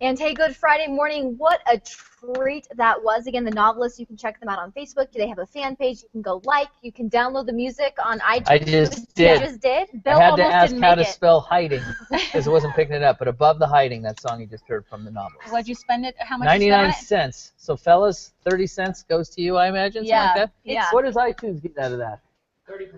[SPEAKER 8] And hey, good Friday morning. What a treat that was. Again, the Novelists, you can check them out on Facebook. They have a fan page. You can go like. You can download the music on iTunes.
[SPEAKER 1] I just did.
[SPEAKER 8] You just did?
[SPEAKER 1] Bill I had to ask how to spell hiding because it wasn't picking it up. But Above the Hiding, that song you just heard from the Novelists.
[SPEAKER 6] What'd you spend it? How much?
[SPEAKER 1] 99 cents. So, fellas, 30 cents goes to you, I imagine?
[SPEAKER 6] Yeah.
[SPEAKER 1] Like that?
[SPEAKER 6] Yeah.
[SPEAKER 1] What does iTunes get out of that?
[SPEAKER 2] 30%.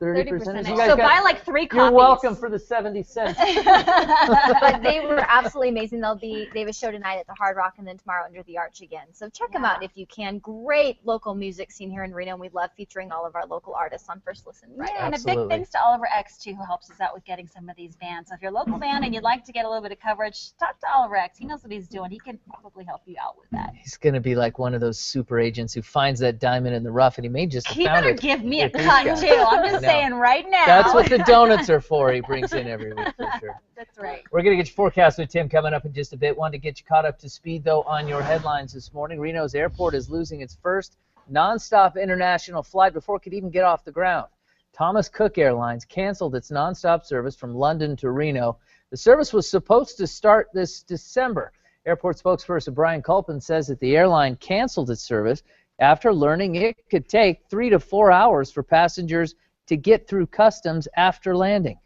[SPEAKER 1] 30%.
[SPEAKER 6] So buy like 3 copies.
[SPEAKER 1] You're welcome for the 70 cents.
[SPEAKER 8] But they were absolutely amazing. They have a show tonight at the Hard Rock and then tomorrow under the Arch again. So check them out if you can. Great local music scene here in Reno. And we love featuring all of our local artists on First Listen Friday.
[SPEAKER 6] Yeah, and a big thanks to Oliver X, too, who helps us out with getting some of these bands. So if you're a local band and you'd like to get a little bit of coverage, talk to Oliver X. He knows what he's doing. He can probably help you out with that.
[SPEAKER 1] He's going to be like one of those super agents who finds that diamond in the rough, and he may just have
[SPEAKER 6] He
[SPEAKER 1] found
[SPEAKER 6] better
[SPEAKER 1] it.
[SPEAKER 6] give me a
[SPEAKER 1] with these
[SPEAKER 6] cut,
[SPEAKER 1] guys.
[SPEAKER 6] too. I'm just
[SPEAKER 1] I know.
[SPEAKER 6] saying right now.
[SPEAKER 1] That's what the donuts are for. He brings in every week for sure.
[SPEAKER 6] That's right.
[SPEAKER 1] We're going to get your forecast with Tim coming up in just a bit. Wanted to get you caught up to speed, though, on your headlines this morning. Reno's airport is losing its first nonstop international flight before it could even get off the ground. Thomas Cook Airlines canceled its nonstop service from London to Reno. The service was supposed to start this December. Airport spokesperson Brian Culpin says that the airline canceled its service after learning it could take 3 to 4 hours for passengers to get through customs after landing.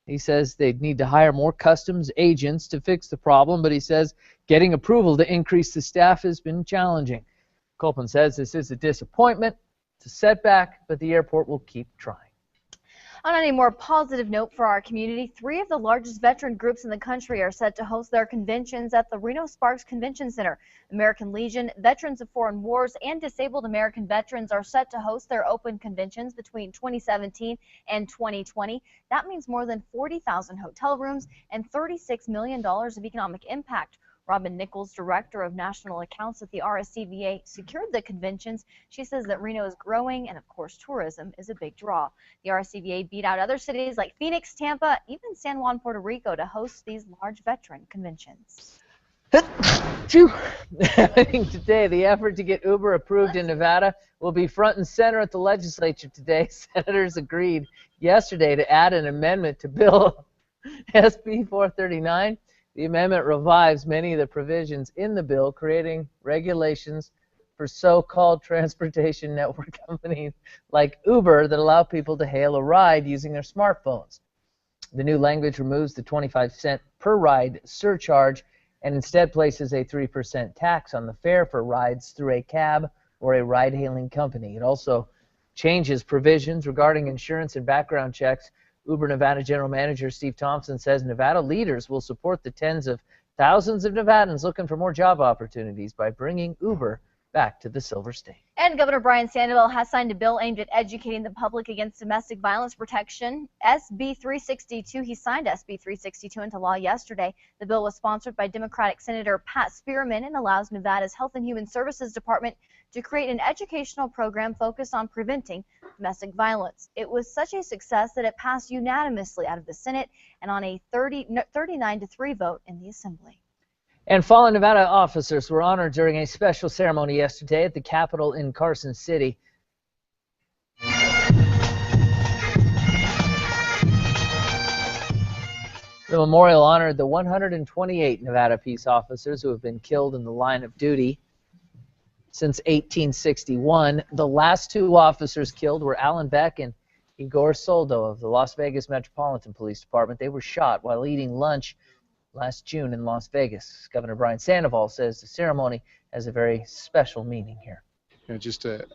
[SPEAKER 1] He says they'd need to hire more customs agents to fix the problem, but he says getting approval to increase the staff has been challenging. Culpin says this is a disappointment, it's a setback, but the airport will keep trying.
[SPEAKER 8] On a more positive note for our community, 3 of the largest veteran groups in the country are set to host their conventions at the Reno Sparks Convention Center. American Legion, Veterans of Foreign Wars, and Disabled American Veterans are set to host their open conventions between 2017 and 2020. That means more than 40,000 hotel rooms and $36 million of economic impact. Robin Nichols, Director of National Accounts at the RSCVA, secured the conventions. She says that Reno is growing, and of course tourism is a big draw. The RSCVA beat out other cities like Phoenix, Tampa, even San Juan, Puerto Rico to host these large veteran conventions.
[SPEAKER 1] Happening today, the effort to get Uber approved in Nevada will be front and center at the legislature today. Senators agreed yesterday to add an amendment to Bill SB 439. The amendment revives many of the provisions in the bill, creating regulations for so-called transportation network companies like Uber that allow people to hail a ride using their smartphones. The new language removes the 25-cent per ride surcharge and instead places a 3% tax on the fare for rides through a cab or a ride-hailing company. It also changes provisions regarding insurance and background checks. Uber Nevada General Manager Steve Thompson says Nevada leaders will support the tens of thousands of Nevadans looking for more job opportunities by bringing Uber back to the Silver State.
[SPEAKER 8] And Governor Brian Sandoval has signed a bill aimed at educating the public against domestic violence protection, SB 362. He signed SB 362 into law yesterday. The bill was sponsored by Democratic Senator Pat Spearman and allows Nevada's Health and Human Services Department to create an educational program focused on preventing domestic violence. It was such a success that it passed unanimously out of the Senate and on a 39-3 vote in the Assembly.
[SPEAKER 1] And fallen Nevada officers were honored during a special ceremony yesterday at the Capitol in Carson City. The memorial honored the 128 Nevada peace officers who have been killed in the line of duty since 1861. The last 2 officers killed were Alan Beck and Igor Soldo of the Las Vegas Metropolitan Police Department. They were shot while eating lunch last June in Las Vegas. Governor Brian Sandoval says the ceremony has a very special meaning here.
[SPEAKER 16] Just a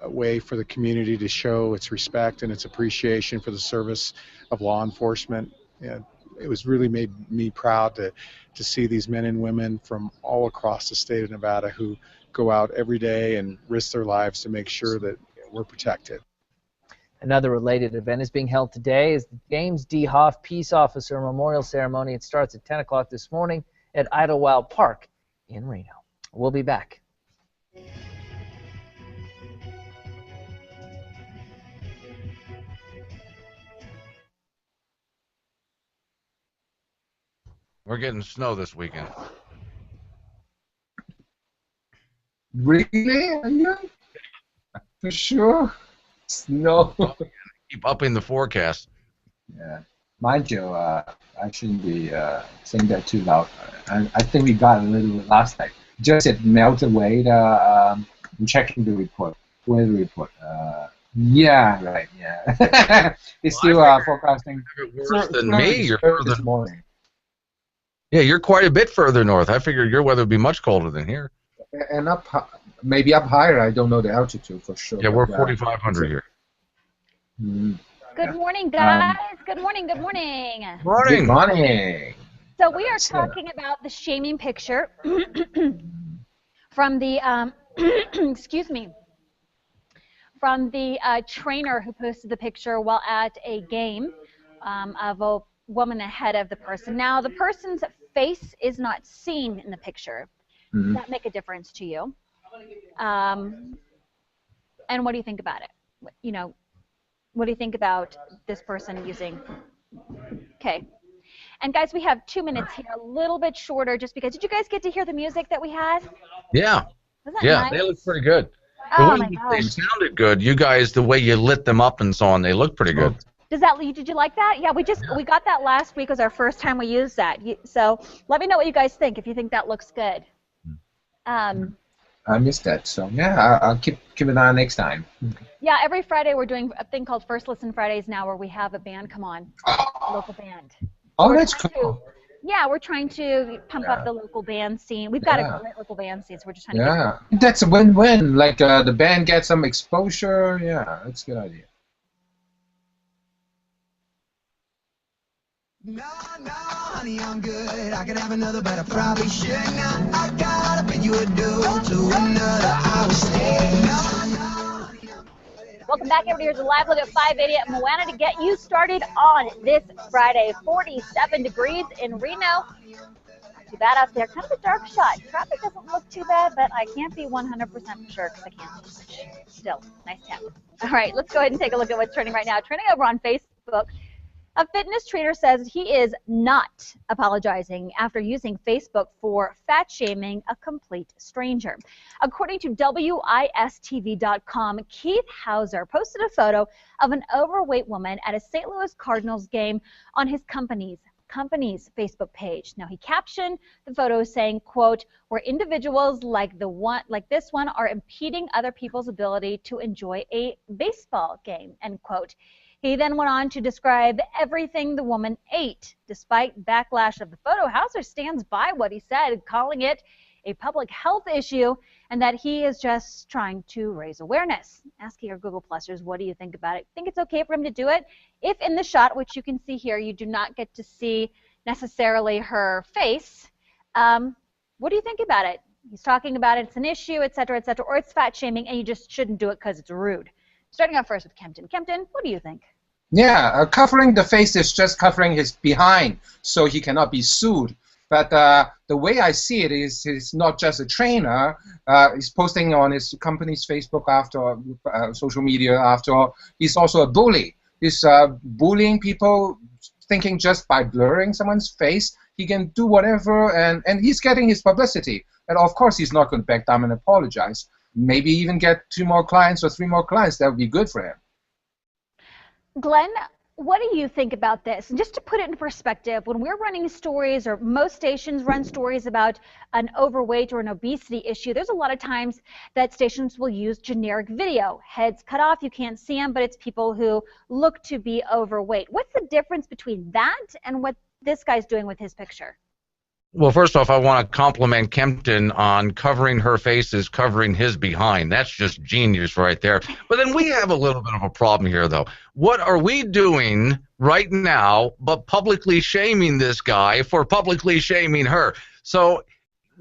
[SPEAKER 16] way for the community to show its respect and its appreciation for the service of law enforcement. It was really made me proud to see these men and women from all across the state of Nevada who go out every day and risk their lives to make sure that we're protected.
[SPEAKER 1] Another related event is being held today is the James D. Hoff Peace Officer Memorial Ceremony. It starts at 10 o'clock this morning at Idlewild Park in Reno. We'll be back.
[SPEAKER 3] We're getting snow this weekend.
[SPEAKER 17] Really? Are you? For sure? Snow.
[SPEAKER 3] Keep upping the forecast.
[SPEAKER 17] Yeah. Mind you, I shouldn't be saying that too loud. I think we got a little bit last night. Just it melted away. I'm checking the report. Weather report. Yeah, right. Yeah. It's still forecasting.
[SPEAKER 3] Worse than me. You're further north. Yeah, you're quite a bit further north. I figured your weather would be much colder than here.
[SPEAKER 17] And maybe up higher. I don't know the altitude for sure.
[SPEAKER 3] Yeah, we're 4,500 here.
[SPEAKER 6] Good morning, guys. Good morning. Good morning.
[SPEAKER 17] Good morning.
[SPEAKER 6] So we are talking about the shaming picture from the excuse me, from the trainer who posted the picture while at a game of a woman ahead of the person. Now, the person's face is not seen in the picture. Does that make a difference to you? And what do you think about it? You know, what do you think about this person using? Okay. And guys, we have 2 minutes here, a little bit shorter, just because. Did you guys get to hear the music that we had?
[SPEAKER 3] Yeah.
[SPEAKER 6] Was that
[SPEAKER 3] Yeah,
[SPEAKER 6] nice?
[SPEAKER 3] they look pretty good.
[SPEAKER 6] Oh my
[SPEAKER 3] They
[SPEAKER 6] gosh.
[SPEAKER 3] sounded good. You guys, the way you lit them up and so on, they look pretty good.
[SPEAKER 6] Did you like that? Yeah, we got that last week. Was our first time we used that. So let me know what you guys think, if you think that looks good.
[SPEAKER 17] I missed that, so yeah, I'll keep an eye next time.
[SPEAKER 6] Yeah, every Friday we're doing a thing called First Listen Fridays now, where we have a band come on, a local band.
[SPEAKER 17] Oh, that's cool.
[SPEAKER 6] Yeah, we're trying to pump up the local band scene. We've got a great local band scene, so we're just trying to
[SPEAKER 17] Yeah, that's a win-win. Like the band gets some exposure. Yeah, that's a good idea.
[SPEAKER 14] No, honey, I'm good. I could have another, but I probably should not. I gotta pay you a due to another. I will stay.
[SPEAKER 6] Welcome back, everybody. Here's a live look at 580 at Moana to get you started on this Friday. 47 degrees in Reno. Not too bad out there. Kind of a dark shot. Traffic doesn't look too bad, but I can't be 100% for sure because I can't see much. Still, nice tap. All right, let's go ahead and take a look at what's trending right now. Trending over on Facebook. A fitness trainer says he is not apologizing after using Facebook for fat shaming a complete stranger. According to WISTV.com, Keith Hauser posted a photo of an overweight woman at a St. Louis Cardinals game on his company's Facebook page. Now, he captioned the photo saying, quote, "Where individuals like this one are impeding other people's ability to enjoy a baseball game," end quote. He then went on to describe everything the woman ate. Despite backlash of the photo, Hauser stands by what he said, calling it a public health issue and that he is just trying to raise awareness. Asking your Google Plusers, what do you think about it? Think it's okay for him to do it? If in the shot, which you can see here, you do not get to see necessarily her face, what do you think about it? He's talking about it's an issue, et cetera, or it's fat shaming and you just shouldn't do it because it's rude. Starting off first with Kempton. Kempton, what do you think?
[SPEAKER 17] Yeah, covering the face is just covering his behind, so he cannot be sued. But the way I see it is, he's not just a trainer. He's posting on his company's Facebook after social media. After all, he's also a bully. He's bullying people, thinking just by blurring someone's face, he can do whatever, and he's getting his publicity. And of course, he's not going to back down and apologize. Maybe even get 2 more clients or 3 more clients. That would be good for him.
[SPEAKER 6] Glenn, what do you think about this? And just to put it in perspective, when we're running stories, or most stations run stories about an overweight or an obesity issue, there's a lot of times that stations will use generic video. Heads cut off, you can't see them, but it's people who look to be overweight. What's the difference between that and what this guy's doing with his picture?
[SPEAKER 3] Well, first off, I want to compliment Kempton on covering her face is covering his behind. That's just genius right there. But then we have a little bit of a problem here, though. What are we doing right now but publicly shaming this guy for publicly shaming her? So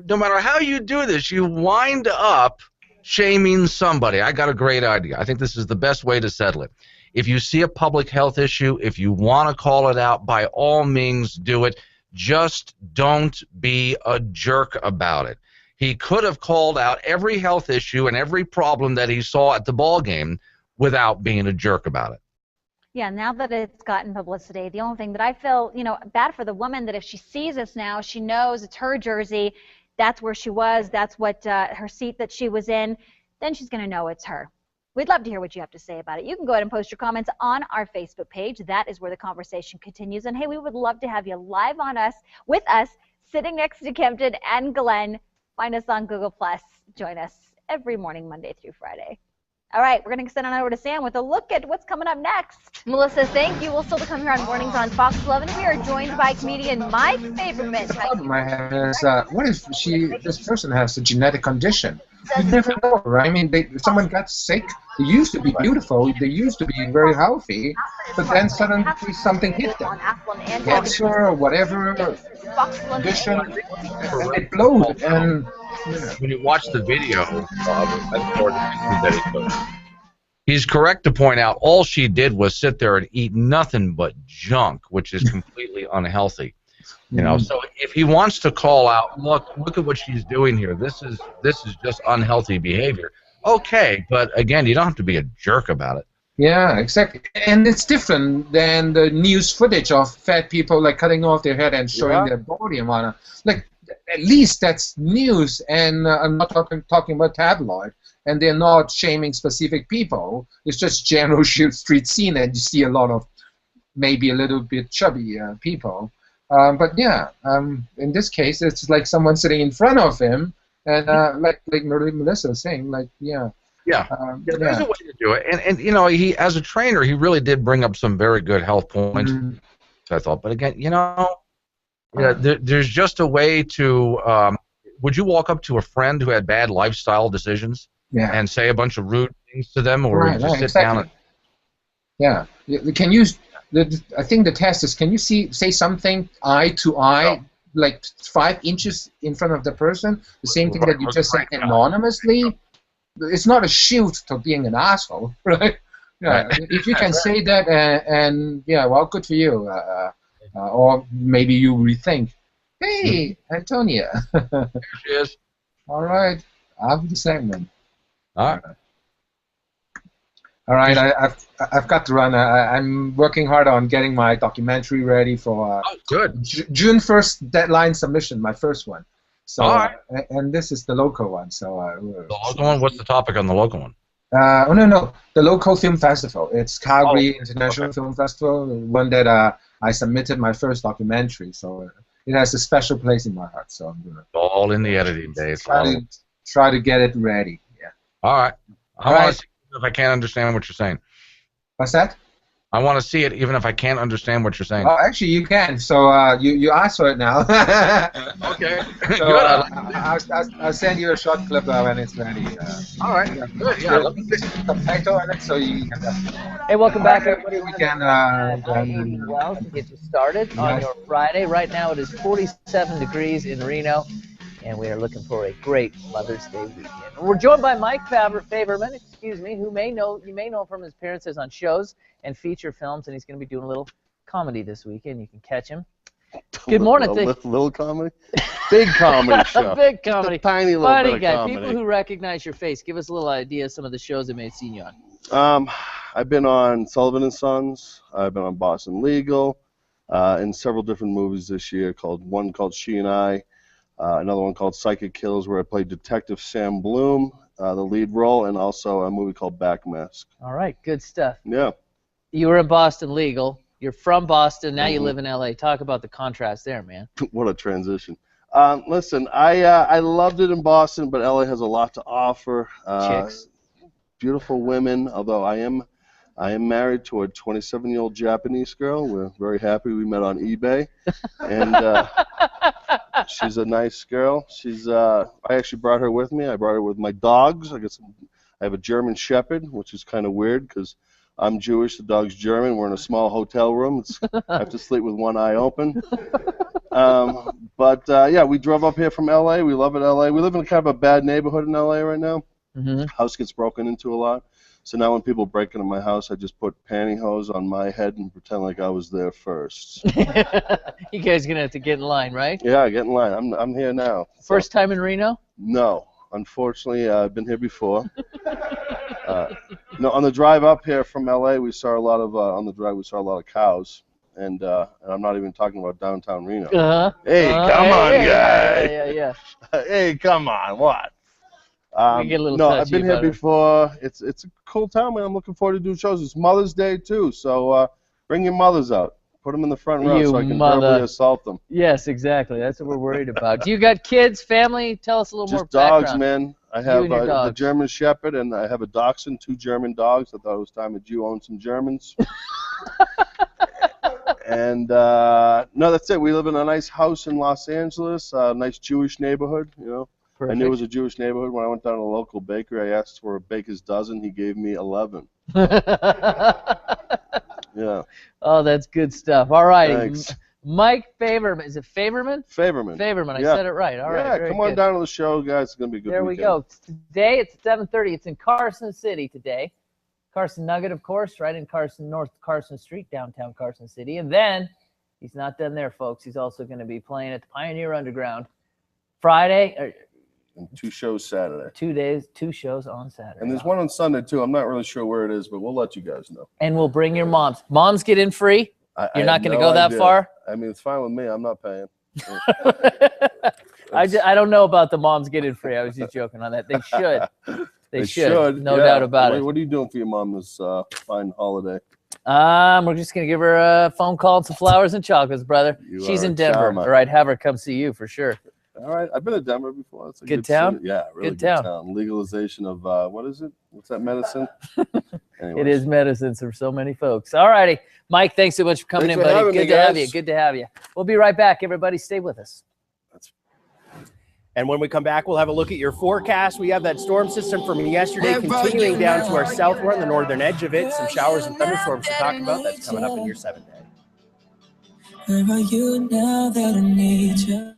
[SPEAKER 3] no matter how you do this, you wind up shaming somebody. I got a great idea. I think this is the best way to settle it. If you see a public health issue, if you want to call it out, by all means do it. Just don't be a jerk about it. He could have called out every health issue and every problem that he saw at the ball game without being a jerk about it.
[SPEAKER 6] Yeah, now that it's gotten publicity, the only thing that I feel, bad for the woman, that if she sees this now, she knows it's her jersey, that's where she was, that's what her seat that she was in, then she's going to know it's her. We'd love to hear what you have to say about it. You can go ahead and post your comments on our Facebook page. That is where the conversation continues. And hey, we would love to have you live with us, sitting next to Kempton and Glenn. Find us on Google+. Join us every morning, Monday through Friday. All right, we're going to send on over to Sam with a look at what's coming up next.
[SPEAKER 8] Melissa, thank you. We'll still be coming here on Mornings on Fox 11. We are joined by comedian Mike Favorman.
[SPEAKER 17] My head is, what if this person has a genetic condition? You never know, right? I mean, someone got sick. They used to be beautiful. They used to be very healthy, but then suddenly something hit them. Cancer or whatever condition, and it blowed. And
[SPEAKER 3] when you watch the video, that's more that he took. He's correct to point out all she did was sit there and eat nothing but junk, which is completely unhealthy. You know, so if he wants to call out, look at what she's doing here. This is just unhealthy behavior. Okay, but again, you don't have to be a jerk about it.
[SPEAKER 17] Yeah, exactly. And it's different than the news footage of fat people like cutting off their head and showing their body and whatnot. Like, at least that's news, and I'm not talking about tabloid. And they're not shaming specific people. It's just general street scene, and you see a lot of maybe a little bit chubby people. But yeah, in this case, it's like someone sitting in front of him, and like Melissa was saying, like,
[SPEAKER 3] yeah, there's a way to do it. And you know, he, as a trainer, he really did bring up some very good health points. I thought, but again, you know, there's just a way to. Would you walk up to a friend who had bad lifestyle decisions and say a bunch of rude things to them, or would you sit down and?
[SPEAKER 17] Yeah, can you? I think the test is, can you say something eye to eye, like 5 inches in front of the person, the same thing that you just said anonymously? It's not a shield to being an asshole, right? Yeah, if you can say that, and yeah, well, good for you. Or maybe you rethink. Hey, Antonia.
[SPEAKER 3] Here she is.
[SPEAKER 17] All right, after the segment.
[SPEAKER 3] All right.
[SPEAKER 17] All right, I've got to run. I'm working hard on getting my documentary ready for June 1st deadline submission, my first one. So, and this is the local one. So
[SPEAKER 3] the local one. What's the topic on the local one?
[SPEAKER 17] Oh no, the local film festival. It's Calgary International Film Festival, one that I submitted my first documentary. So it has a special place in my heart. So I'm gonna
[SPEAKER 3] all in the editing days.
[SPEAKER 17] Try to get it ready. Yeah.
[SPEAKER 3] All right. I want to see if I can't understand what you're saying.
[SPEAKER 17] What's that?
[SPEAKER 3] I want to see it even if I can't understand what you're saying.
[SPEAKER 17] Oh, actually, you can. So you asked for it now.
[SPEAKER 3] Okay.
[SPEAKER 17] So
[SPEAKER 3] Good.
[SPEAKER 17] I'll send you a short clip when it's ready.
[SPEAKER 3] All right. Good. Yeah. Let me see.
[SPEAKER 17] Subtitle on it so you can.
[SPEAKER 1] Hey, welcome back, everybody.
[SPEAKER 17] We can.
[SPEAKER 1] Well, to get you started on your Friday. Right now it is 47 degrees in Reno, and we are looking for a great Mother's Day weekend. We're joined by Mike Faberman, who you may know from his appearances on shows and feature films, and he's going to be doing a little comedy this weekend. You can catch him. Good morning.
[SPEAKER 11] Little comedy? Big comedy show.
[SPEAKER 1] Big comedy.
[SPEAKER 11] Just a tiny little
[SPEAKER 1] Funny
[SPEAKER 11] bit of
[SPEAKER 1] guy.
[SPEAKER 11] comedy.
[SPEAKER 1] People who recognize your face. Give us a little idea of some of the shows that may have seen you on.
[SPEAKER 11] I've been on Sullivan and Sons. I've been on Boston Legal, in several different movies this year. One called She and I, another one called Psychic Kills, where I played Detective Sam Bloom, the lead role, and also a movie called Backmask.
[SPEAKER 1] All right, good stuff.
[SPEAKER 11] Yeah.
[SPEAKER 1] You were in Boston Legal. You're from Boston. Now you live in L.A. Talk about the contrast there, man.
[SPEAKER 11] What a transition. Listen, I loved it in Boston, but LA has a lot to offer.
[SPEAKER 1] Chicks.
[SPEAKER 11] Beautiful women, although I am married to a 27-year-old Japanese girl. We're very happy. We met on eBay, and she's a nice girl. I actually brought her with me. I brought her with my dogs. I have a German Shepherd, which is kind of weird because I'm Jewish, the dog's German. We're in a small hotel room. I have to sleep with one eye open. Yeah, we drove up here from LA. We love it, LA. We live in kind of a bad neighborhood in LA right now. House gets broken into a lot. So now when people break into my house, I just put pantyhose on my head and pretend like I was there first.
[SPEAKER 1] You guys are going to have to get in line, right?
[SPEAKER 11] Yeah, get in line. I'm here now.
[SPEAKER 1] First time in Reno?
[SPEAKER 11] No. Unfortunately, I've been here before. No, on the drive up here from LA, we saw a lot of cows, and I'm not even talking about downtown Reno. Hey, come on, guy.
[SPEAKER 1] Yeah.
[SPEAKER 11] Hey, come on, what?
[SPEAKER 1] We get a little
[SPEAKER 11] no,
[SPEAKER 1] touchy
[SPEAKER 11] I've been here
[SPEAKER 1] about it.
[SPEAKER 11] before. It's a cool town, man. I'm looking forward to doing shows. It's Mother's Day too, so bring your mothers out. Put them in the front row so I can verbally assault them.
[SPEAKER 1] Yes, exactly. That's what we're worried about. Do you got kids, family? Tell us a little more
[SPEAKER 11] Just dogs,
[SPEAKER 1] background.
[SPEAKER 11] man. I
[SPEAKER 1] You
[SPEAKER 11] have
[SPEAKER 1] and your
[SPEAKER 11] the
[SPEAKER 1] dogs.
[SPEAKER 11] German Shepherd, and I have a Dachshund, 2 German dogs. I thought it was time that you owned some Germans. And no, that's it. We live in a nice house in Los Angeles, a nice Jewish neighborhood. You know, I knew it was a Jewish neighborhood. When I went down to the local bakery, I asked for a baker's dozen. He gave me 11. Yeah.
[SPEAKER 1] Oh, that's good stuff. All right.
[SPEAKER 11] Thanks.
[SPEAKER 1] Mike Favorman. Is it Favorman?
[SPEAKER 11] Favorman.
[SPEAKER 1] Favorman. I
[SPEAKER 11] Yeah.
[SPEAKER 1] said it right. All right.
[SPEAKER 11] Yeah,
[SPEAKER 1] very
[SPEAKER 11] come on
[SPEAKER 1] good.
[SPEAKER 11] down to the show, guys. It's going to be a good
[SPEAKER 1] There we
[SPEAKER 11] weekend.
[SPEAKER 1] go. Today it's 7:30. It's in Carson City today. Carson Nugget, of course, right in Carson, North Carson Street, downtown Carson City. And then he's not done there, folks. He's also going to be playing at the Pioneer Underground Friday.
[SPEAKER 11] And 2 shows Saturday.
[SPEAKER 1] 2 days, 2 shows on Saturday.
[SPEAKER 11] And there's one on Sunday, too. I'm not really sure where it is, but we'll let you guys know.
[SPEAKER 1] And we'll bring your moms. Moms get in free? You're not going to go that far?
[SPEAKER 11] I mean, it's fine with me. I'm not paying.
[SPEAKER 1] I don't know about the moms get in free. I was just joking on that. They should. They should. No doubt about it.
[SPEAKER 11] What are you doing for your mom this fine holiday?
[SPEAKER 1] We're just going to give her a phone call and some flowers and chocolates, brother.
[SPEAKER 11] You
[SPEAKER 1] She's
[SPEAKER 11] are
[SPEAKER 1] in
[SPEAKER 11] a
[SPEAKER 1] Denver.
[SPEAKER 11] charmer.
[SPEAKER 1] All right, have her come see you for sure.
[SPEAKER 11] All right. I've been to Denver before. It's a
[SPEAKER 1] Good town?
[SPEAKER 11] city. Yeah, really
[SPEAKER 1] Good
[SPEAKER 11] good
[SPEAKER 1] town.
[SPEAKER 11] Legalization of, what is it? What's that medicine?
[SPEAKER 1] It is medicine for so many folks. All righty. Mike, thanks so much for coming
[SPEAKER 11] Thanks
[SPEAKER 1] in,
[SPEAKER 11] for
[SPEAKER 1] buddy.
[SPEAKER 11] having me,
[SPEAKER 1] Good to have
[SPEAKER 11] guys.
[SPEAKER 1] you. Good to have you. We'll be right back, everybody. Stay with us.
[SPEAKER 2] And when we come back, we'll have a look at your forecast. We have that storm system from yesterday continuing down to our south. We're on the northern edge of it. Some showers and thunderstorms to talk about. That's coming up in your 7 day.
[SPEAKER 14] Where are you now that I need you?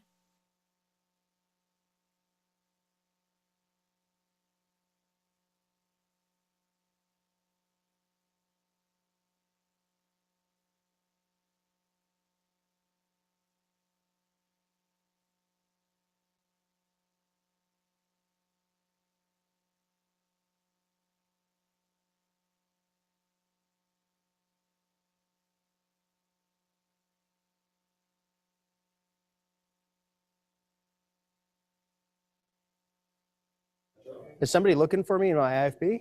[SPEAKER 2] Is somebody looking for me in my IFB?